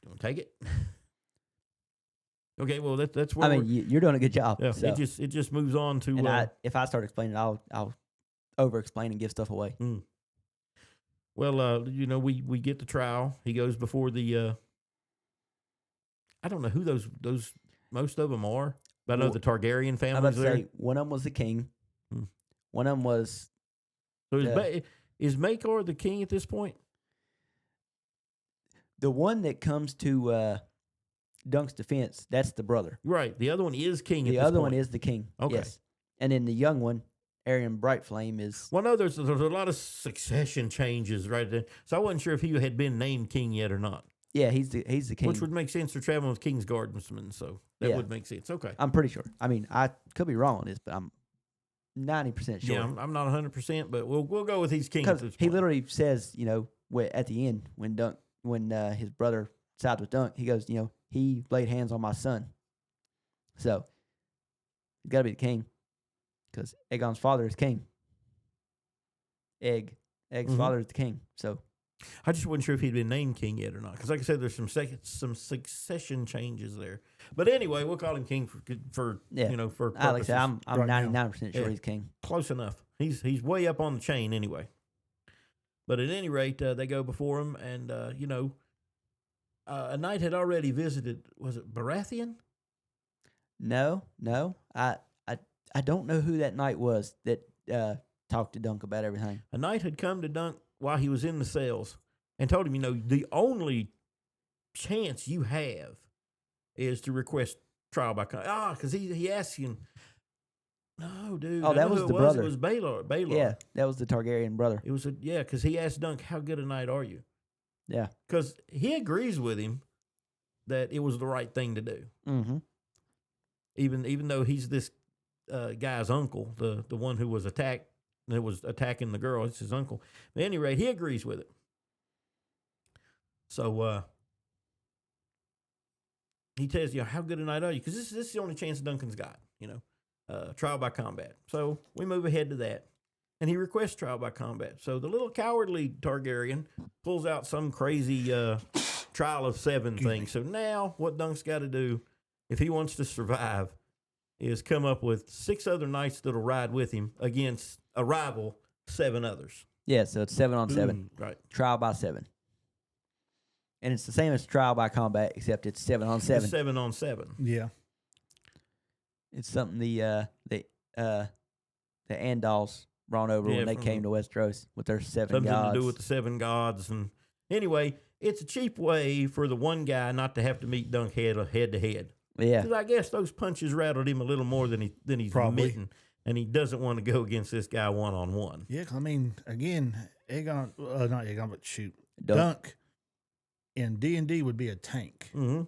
Don't take it. Okay, well that's where I mean, you're doing a good job. yeah, So. it just moves on to. And if I start explaining, I'll over explain and give stuff away. Well, we get the trial. He goes before the. I don't know who those most of them are, but I know Well, the Targaryen I'm about family's to there. say one of them was the king. Hmm. One of them was So yeah. is Maekar the king at this point? the one that comes to Dunk's defense. That's the brother. Right. The other one is king. The at this other one point. is the king. Okay. Yes. And then the young one, Aryan Brightflame, is Well, no, there's a lot of succession changes right there. So I wasn't sure if he had been named king yet or not. yeah, he's the king. Which would make sense. They're traveling with King's Guardsmen, so that Yeah. would make sense. Okay. I'm pretty sure. I mean, I could be wrong on this, but I'm 90% sure. Yeah, I'm not 100%, but we'll go with he's king at Because this he point. literally says, at the end when his brother sides with Dunk, he goes, he laid hands on my son. So he's got to be the king, because Aegon's father is king. Egg's Mhm. father is the king. So I just wasn't sure if he'd been named king yet or not. Because, like I said, there's some succession changes there. But anyway, we'll call him king for Yeah. for Like I purposes. said, I'm right now. 99% sure Yeah. he's king. Close enough. He's way up on the chain anyway. But at any rate, they go before him, and a knight had already visited. Was it Baratheon? No. I don't know who that knight was that talked to Dunk about everything. A knight had come to Dunk while he was in the cells and told him, the only chance you have is to request trial by combat. Because he asked him. No, dude. Oh, I that know was who the it brother. It was Baelor. Yeah, that was the Targaryen brother. It was because he asked Dunk, "How good a knight are you?" Yeah. Because he agrees with him that it was the right thing to do, Mm-hmm. even though he's this guy's uncle, the one who was attacking the girl. It's his uncle. But at any rate, he agrees with it. So he tells you, "How good a knight are you?" Because this is the only chance Duncan's got. Trial by combat. So we move ahead to that. And he requests trial by combat. So the little cowardly Targaryen pulls out some crazy trial of 7 thing. So now what Dunk's got to do, if he wants to survive, is come up with 6 other knights that'll ride with him against a rival 7 others. Yeah, so it's 7 on 7. Ooh, right. Trial by 7. And it's the same as trial by combat, except it's 7 on 7. It's 7 on 7. Yeah. It's something the Andals brought over when they came to Westeros with their 7 Something gods. to do with the 7 gods. And anyway, it's a cheap way for the one guy not to have to meet Dunk head to head. Yeah. Because I guess those punches rattled him a little more than he's Probably. admitting, and he doesn't want to go against this guy 1-on-1. Yeah, 'cause I mean, again, not Aegon, but shoot, Dunk. Dunk in D&D would be a tank. Mm-hmm.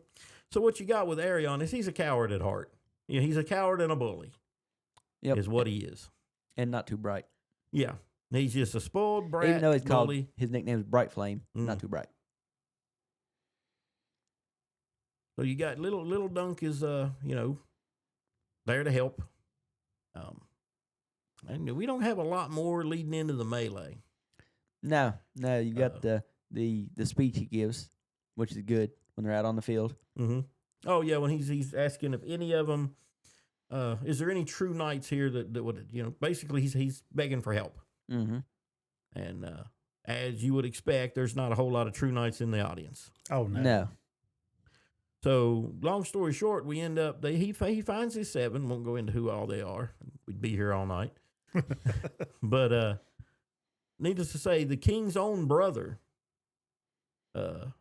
So what you got with Arion is he's a coward at heart. He's a coward and a bully. Yep. Is what he is. And not too bright. Yeah, he's just a spoiled brat. Even though he's called, bully. his nickname is Bright Flame, Mm. not too bright. So you got little Dunk is there to help. And we don't have a lot more leading into the melee. No, you got the speech he gives, which is good when they're out on the field. Mm-hmm. Oh yeah, when he's asking if any of them, is there any true knights here that would basically he's begging for help. Mm-hmm. And as you would expect, there's not a whole lot of true knights in the audience. Oh, no. No. So long story short, we end up he finds his 7. Won't go into who all they are. We'd be here all night. But needless to say, the king's own brother, and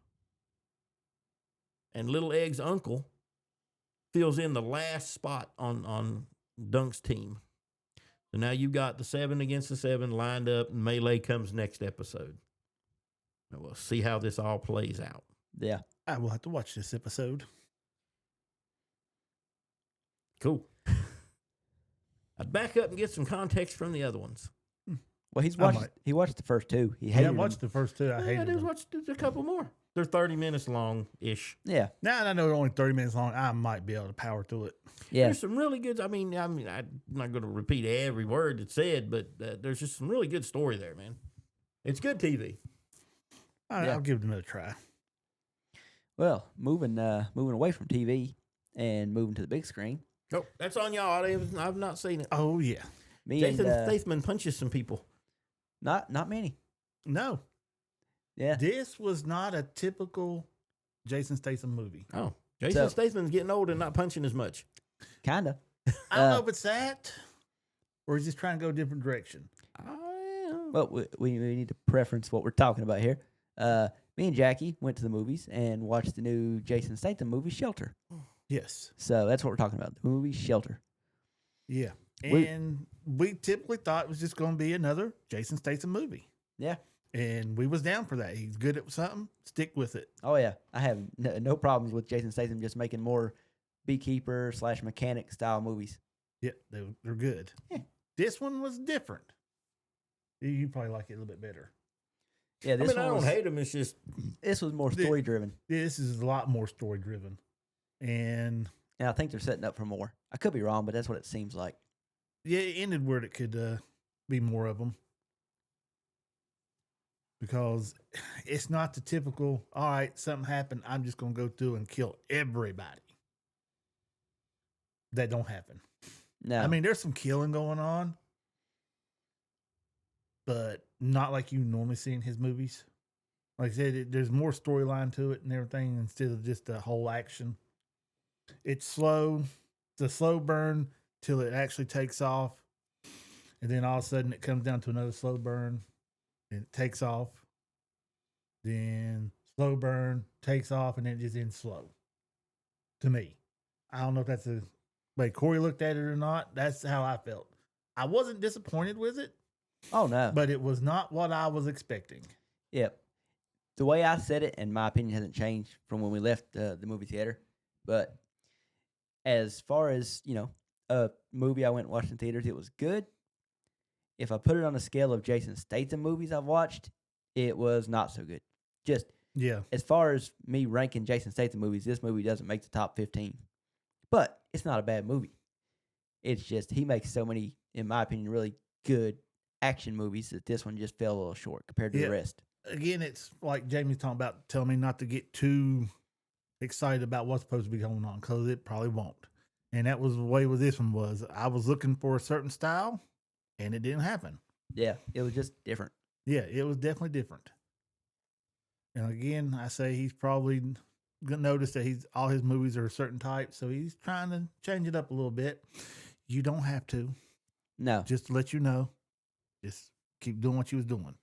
Little Egg's uncle, fills in the last spot on Dunk's team. So now you've got the 7 against the 7 lined up, and melee comes next episode. And we'll see how this all plays out. Yeah. I will have to watch this episode. Cool. I'd back up and get some context from the other ones. Well, he watched the first 2. He hated Yeah, I watched them. the first 2. I hated just them. watched a couple more. They're 30 minutes long-ish. Yeah. Now that I know they're only 30 minutes long, I might be able to power through it. Yeah. There's some really good. I'm not going to repeat every word that's said, but there's just some really good story there, man. It's good TV. I'll give it another try. Well, moving away from TV and moving to the big screen. Oh, that's on y'all. I've not seen it. Oh, yeah. Me Jason and Statham punches some people. not many. No, Yeah. this was not a typical Jason Statham movie. Oh, Jason So- Statham's getting old and not punching as much. Kinda. I don't know if it's that or he's just trying to go a different direction. But we need to preference what we're talking about here. Me and Jackie went to the movies and watched the new Jason Statham movie, Shelter. Yes. So that's what we're talking about. The movie Shelter. Yeah. We- And we typically thought it was just going to be another Jason Statham movie. Yeah. And we was down for that. He's good at something. Stick with it. Oh yeah. I have no problems with Jason Statham just making more beekeeper / mechanic style movies. Yeah, they're good. Yeah. This one was different. You probably like it a little bit better. Yeah, I don't hate him. It's just this was more story driven. This is a lot more story driven. And And I think they're setting up for more. I could be wrong, but that's what it seems like. yeah, it ended where it could be more of them. because it's not the typical, all right, something happened, I'm just going to go through and kill everybody. That don't happen. No. I mean, there's some killing going on, but not like you normally see in his movies. Like I said, there's more storyline to it and everything instead of just the whole action. It's slow. It's a slow burn till it actually takes off. And then all of a sudden it comes down to another slow burn and it takes off. Then slow burn, takes off, and then it just ends slow. To me. I don't know if that's the way Corey looked at it or not. That's how I felt. I wasn't disappointed with it, Oh no. but it was not what I was expecting. Yep. The way I said it, and my opinion hasn't changed from when we left the movie theater. But as far as, a movie I went and watched in theaters, it was good. If I put it on a scale of Jason Statham movies I've watched, it was not so good. Just Yeah. as far as me ranking Jason Statham movies, this movie doesn't make the top 15. But it's not a bad movie. It's just he makes so many, in my opinion, really good action movies that this one just fell a little short compared to Yeah. the rest. Again, it's like Jamie's talking about, telling me not to get too excited about what's supposed to be going on because it probably won't. And that was the way with this one was. I was looking for a certain style, and it didn't happen. Yeah, it was just different. Yeah, it was definitely different. And again, I say he's probably gonna notice that all his movies are a certain type, so he's trying to change it up a little bit. You don't have to. No. Just to let you know, just keep doing what you was doing.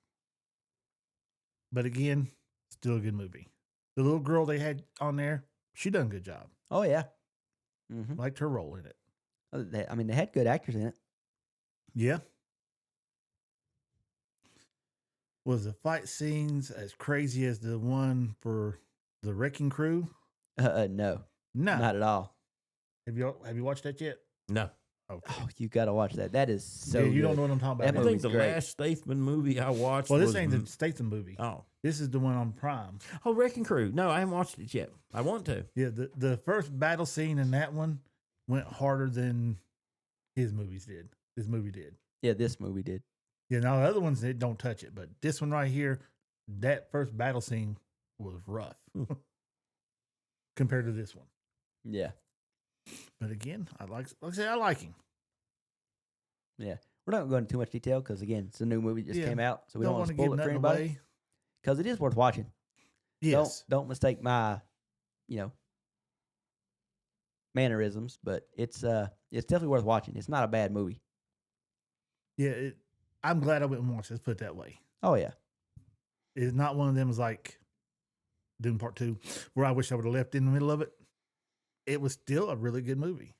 But again, still a good movie. The little girl they had on there, she done a good job. Oh, yeah. Mm-hmm. Liked her role in it. They had good actors in it. Yeah. Was the fight scenes as crazy as the one for the Wrecking Crew? No, No. not at all. Have you watched that yet? No. Okay. Oh, you got to watch that. That is so Yeah, you good. don't know what I'm talking That about. I movie's think the great. last Statham movie I watched Well, this was ain't the Statham movie. Oh. This is the one on Prime. Oh, Wrecking Crew. No, I haven't watched it yet. I want to. Yeah, the first battle scene in that one went harder than his movies did. This movie did. Yeah, this movie did. Yeah, now the other ones they don't touch it, but this one right here, that first battle scene was rough compared to this one. Yeah. But again, like I said, I like him. Yeah. We're not going to go into too much detail because, again, it's a new movie that just Yeah. came out, so we don't want want to to give spoil it for nothing anybody. away. Because it is worth watching. Yes. Don't mistake my, mannerisms, but it's definitely worth watching. It's not a bad movie. Yeah, I'm glad I went and watched it. Let's put it that way. Oh, yeah. It's not one of them was like Doom Part 2 where I wish I would have left in the middle of it. It was still a really good movie.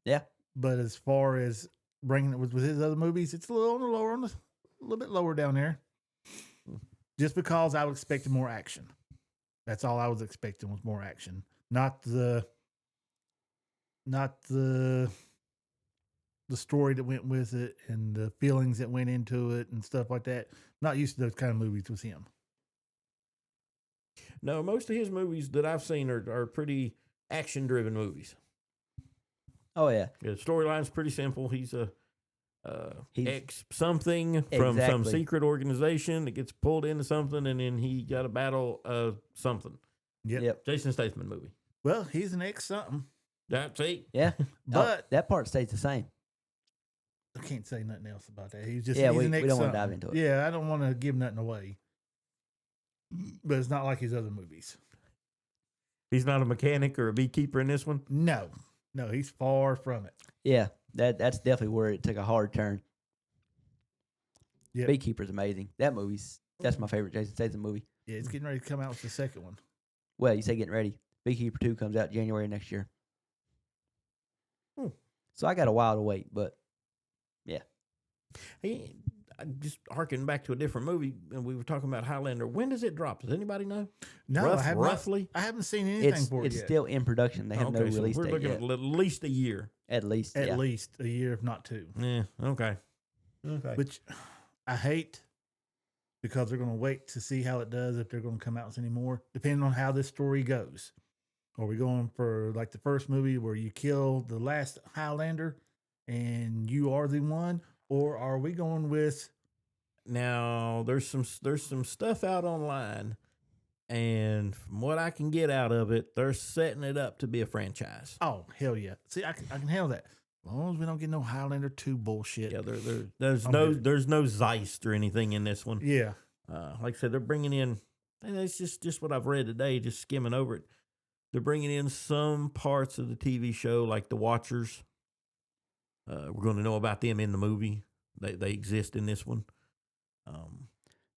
Yeah. But as far as bringing it with his other movies, it's a little a little bit lower down there. Just because I was expecting more action. That's all I was expecting was more action. Not the story that went with it and the feelings that went into it and stuff like that. Not used to those kind of movies with him. No, most of his movies that I've seen are pretty action-driven movies. Oh, yeah. The storyline's pretty simple. He's a He's- ex something from some Exactly. secret organization that gets pulled into something, and then he got to battle something. Yep. Jason Statham movie. Well, he's an ex something, That's it. Yeah. but that part stays the same. I can't say nothing else about that. He's just Yeah, he's we an ex don't wanna something. dive into it. Yeah, I don't want to give nothing away. But it's not like his other movies. He's not a mechanic or a beekeeper in this one. No, he's far from it. Yeah. That's definitely where it took a hard turn. Yep. Beekeeper's amazing. That's my favorite Jason Statham movie. Yeah, it's getting ready to come out with the second one. Well, you say getting ready. Beekeeper 2 comes out January next year. Hmm. So I got a while to wait, but Hey, I just harking back to a different movie, and we were talking about Highlander. When does it drop? Does anybody know? No, I have roughly. I haven't seen anything it's for it yet. still in production. They have no so release we're date looking yet. at least a year. At least, At yeah. least a year, if not two. Yeah. Okay. Okay. Which I hate because they're going to wait to see how it does if they're going to come out with any more, depending on how this story goes. Are we going for like the first movie where you kill the last Highlander and you are the one? Or are we going with Now there's some stuff out online, and from what I can get out of it, they're setting it up to be a franchise. Oh, hell yeah. See, I can handle that. As long as we don't get no Highlander 2 bullshit. Yeah, there's no Zeist or anything in this one. Yeah. Like I said, they're bringing in, and it's just what I've read today, just skimming over it. They're bringing in some parts of the TV show, like the Watchers. We're going to know about them in the movie. They exist in this one.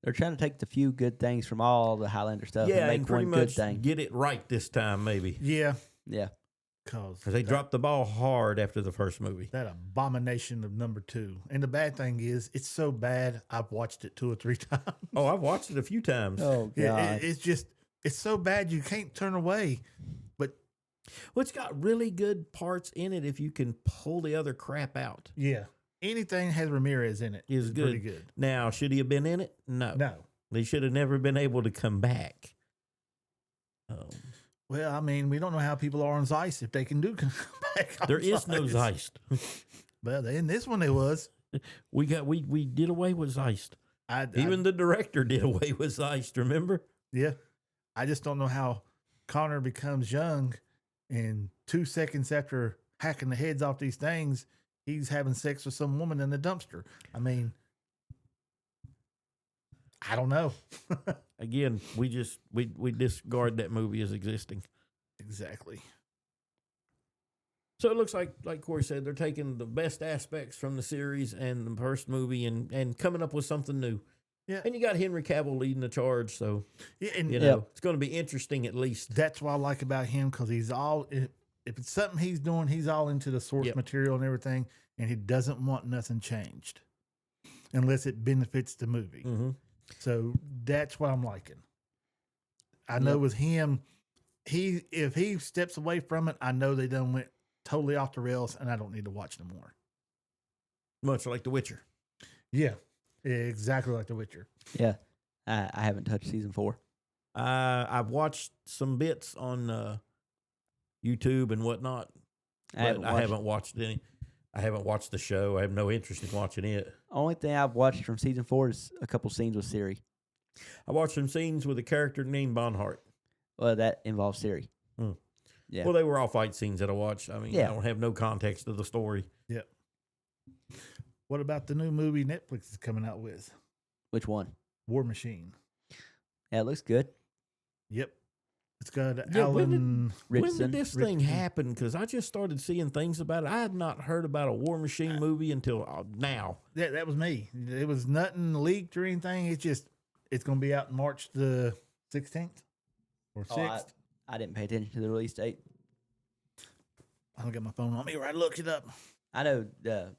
They're trying to take the few good things from all the Highlander stuff and make pretty one good much thing. get it right this time, maybe. Yeah. Yeah. Because Because they dropped the ball hard after the first movie. that abomination of number 2. And the bad thing is, it's so bad, I've watched it 2 or 3 times. Oh, I've watched it a few times. Oh, God. Yeah, it's just, it's so bad you can't turn away. But Well, it's got really good parts in it if you can pull the other crap out. yeah, anything has Ramirez in it Is good. pretty good. Now, should he have been in it? No. No. They should have never been able to come back. Well, I mean, we don't know how people are on Zeiss if they can do come back on There is no Zeiss. Zeist. Well, in this one, there was. We did away with Zeist. Even the director did away with Zeist, remember? yeah. I just don't know how Connor becomes young and 2 seconds after hacking the heads off these things, he's having sex with some woman in the dumpster. I mean, I don't know. Again, we discard that movie as existing. Exactly. So it looks like Corey said, they're taking the best aspects from the series and the first movie and coming up with something new. Yeah. And you got Henry Cavill leading the charge, so Yeah, and you know it's going to be interesting at least. that's what I like about him, because he's all, if it's something he's doing, he's all into the source Yep. material and everything, and he doesn't want nothing changed unless it benefits the movie. Mm-hmm. So that's what I'm liking. I know with him, if he steps away from it, I know they done went totally off the rails, and I don't need to watch no more. Much like The Witcher. Yeah, exactly like The Witcher. Yeah. I haven't touched season 4. I've watched some bits on YouTube and whatnot, but I haven't watched any. I haven't watched the show. I have no interest in watching it. Only thing I've watched from season 4 is a couple scenes with Siri. I watched some scenes with a character named Bonhart. Well, that involves Siri. Hmm. Yeah. Well, they were all fight scenes that I watched. I mean, Yeah. I don't have no context to the story. Yep. What about the new movie Netflix is coming out with? Which one? War Machine. Yeah, it looks good. Yep. It's got Yeah, Alan. When Richardson. did this thing happen? Because I just started seeing things about it. I had not heard about a War Machine movie until now. Yeah, that was me. It was nothing leaked or anything. It's just, it's going to be out March the 16th or 6th. I didn't pay attention to the release date. I don't got my phone on me right. Look it up. I know the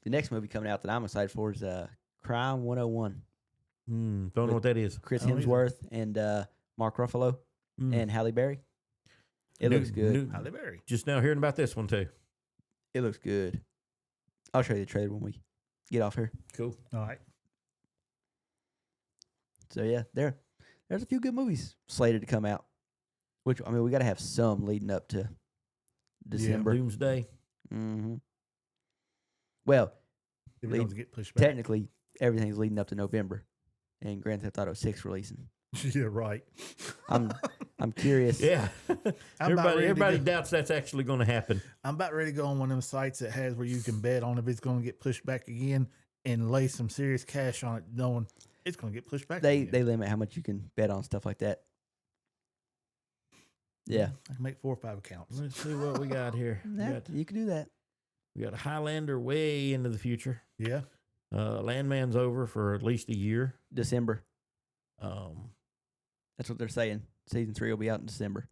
next movie coming out that I'm excited for is Crime 101. Don't know what that is. Chris I don't either. Hemsworth and Mark Ruffalo and Halle Berry. It looks good. Halle Berry. Just now hearing about this one too. It looks good. I'll show you the trailer when we get off here. Cool. All right. So yeah, there's a few good movies slated to come out. Which, I mean, we got to have some leading up to December. Doomsday. Mm-hmm. Well, If Lead- it doesn't get pushed back. technically, everything's leading up to November, and Grand Theft Auto 6 releasing. Yeah, right. I'm curious. Yeah. I'm about ready to everybody go. doubts that's actually going to happen. I'm about ready to go on one of them sites that has where you can bet on if it's going to get pushed back again and lay some serious cash on it, knowing it's going to get pushed back They again. limit how much you can bet on stuff like that. Yeah, I can make 4 or 5 accounts. Let's see what we got here. you can do that. We got a Highlander way into the future. Yeah. Landman's over for at least a year. December. Um, That's what they're saying. Season 3 will be out in December.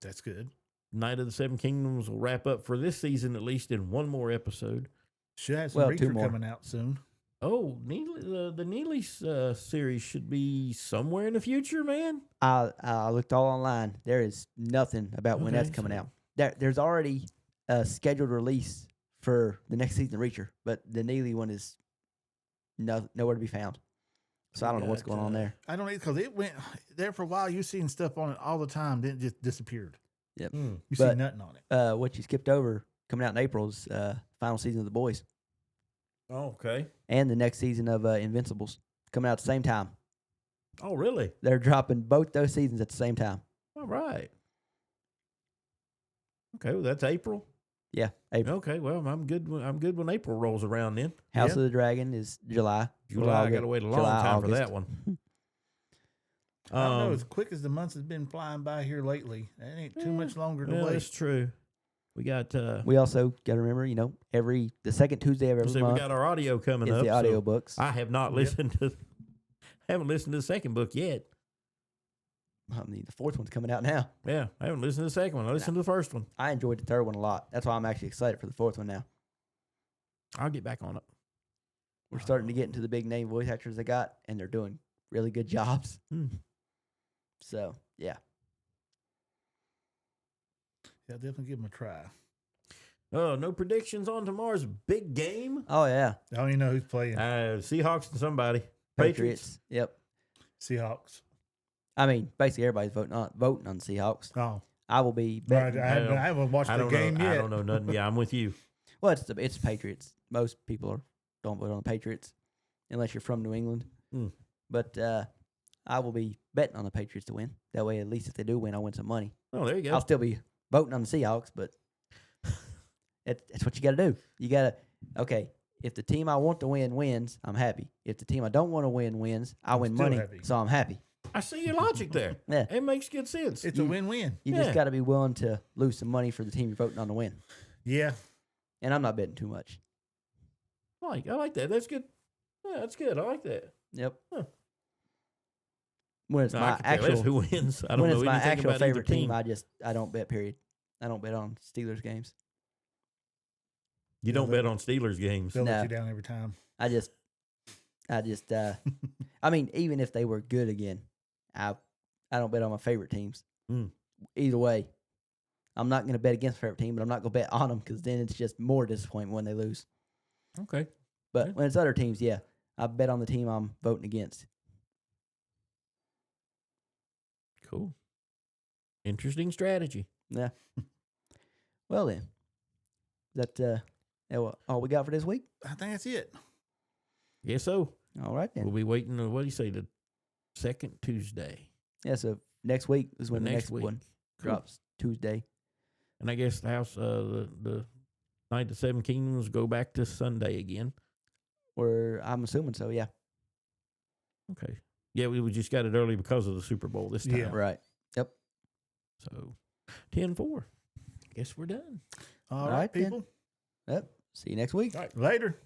That's good. Night of the Seven Kingdoms will wrap up for this season at least in one more episode. Should have some Well, 2 Reacher more. coming out soon. Oh, the Neely series should be somewhere in the future, man. I looked all online. There is nothing about when that's Okay, coming so- out. There's already a scheduled release for the next season of Reacher, but the Neely one is nowhere to be found. So I don't know what's going on there. I don't know, because it went there for a while. You seen stuff on it all the time, then it just disappeared. Yep. You But- see nothing on it. What you skipped over coming out in April is final season of The Boys. Oh, okay. and the next season of Invincibles coming out at the same time. Oh, really? They're dropping both those seasons at the same time. All right. Okay, well, that's April. Yeah, April. Okay, well, I'm good. I'm good when April rolls around. Then House of the Dragon is July. July. I got to wait a long July, time August. for that one. I don't know. As quick as the months has been flying by here lately, that ain't too much longer to Well, wait. that's true. We got. We also got to remember, the second Tuesday of every month we got our audio coming is up. the audio books. I have not listened to. Haven't listened to the second book yet. I mean, the fourth one's coming out now. Yeah, I haven't listened to the second one. I listened to the first one. I enjoyed the third one a lot. That's why I'm actually excited for the fourth one now. I'll get back on it. We're starting to get into the big name voice actors they got, and they're doing really good jobs. So, yeah. Yeah, definitely give them a try. Oh, no predictions on tomorrow's big game. Oh, yeah. I don't even know who's playing. Seahawks and somebody. Patriots. Yep. Seahawks. I mean, basically everybody's voting on the Seahawks. Oh, I will be right. betting. I haven't watched I the don't game know. yet. I don't know nothing. Yeah, I'm with you. Well, it's the Patriots. Most people don't vote on the Patriots unless you're from New England. But I will be betting on the Patriots to win. That way, at least if they do win, I'll win some money. Oh, there you go. I'll still be voting on the Seahawks, but that's what you got to do. You got to, okay, if the team I want to win wins, I'm happy. If the team I don't want to win wins, I win still money, happy. so I'm happy. I see your logic there. Yeah. It makes good sense. It's a win-win. You Yeah. just got to be willing to lose some money for the team you're voting on to win. Yeah. And I'm not betting too much. I like that. That's good. Yeah, that's good. I like that. Yep. Huh. When it's No, I my can care less actual who wins. I don't when know it's my anything actual about either favorite team, I don't bet. Period. I don't bet on Steelers games. You don't bet on Steelers games. They'll No. let you down every time. I just I mean, even if they were good again, I don't bet on my favorite teams. Either way, I'm not going to bet against my favorite team, but I'm not going to bet on them because then it's just more disappointment when they lose. Okay. But Yeah. when it's other teams, yeah, I bet on the team I'm voting against. Cool. Interesting strategy. Yeah. Well then, that all we got for this week? I think that's it. Yes, so. All right then. We'll be waiting. What do you say? The second Tuesday. Yeah. So next week is when the next week. one Cool. drops. Tuesday. And I guess the house, the Night of Seven Kingdoms go back to Sunday again. Or I'm assuming so. Yeah. Okay. Yeah, we just got it early because of the Super Bowl this time. Yeah. Right. Yep. So 10-4. Guess we're done. All All right, right, then. people. Yep. See you next week. Later.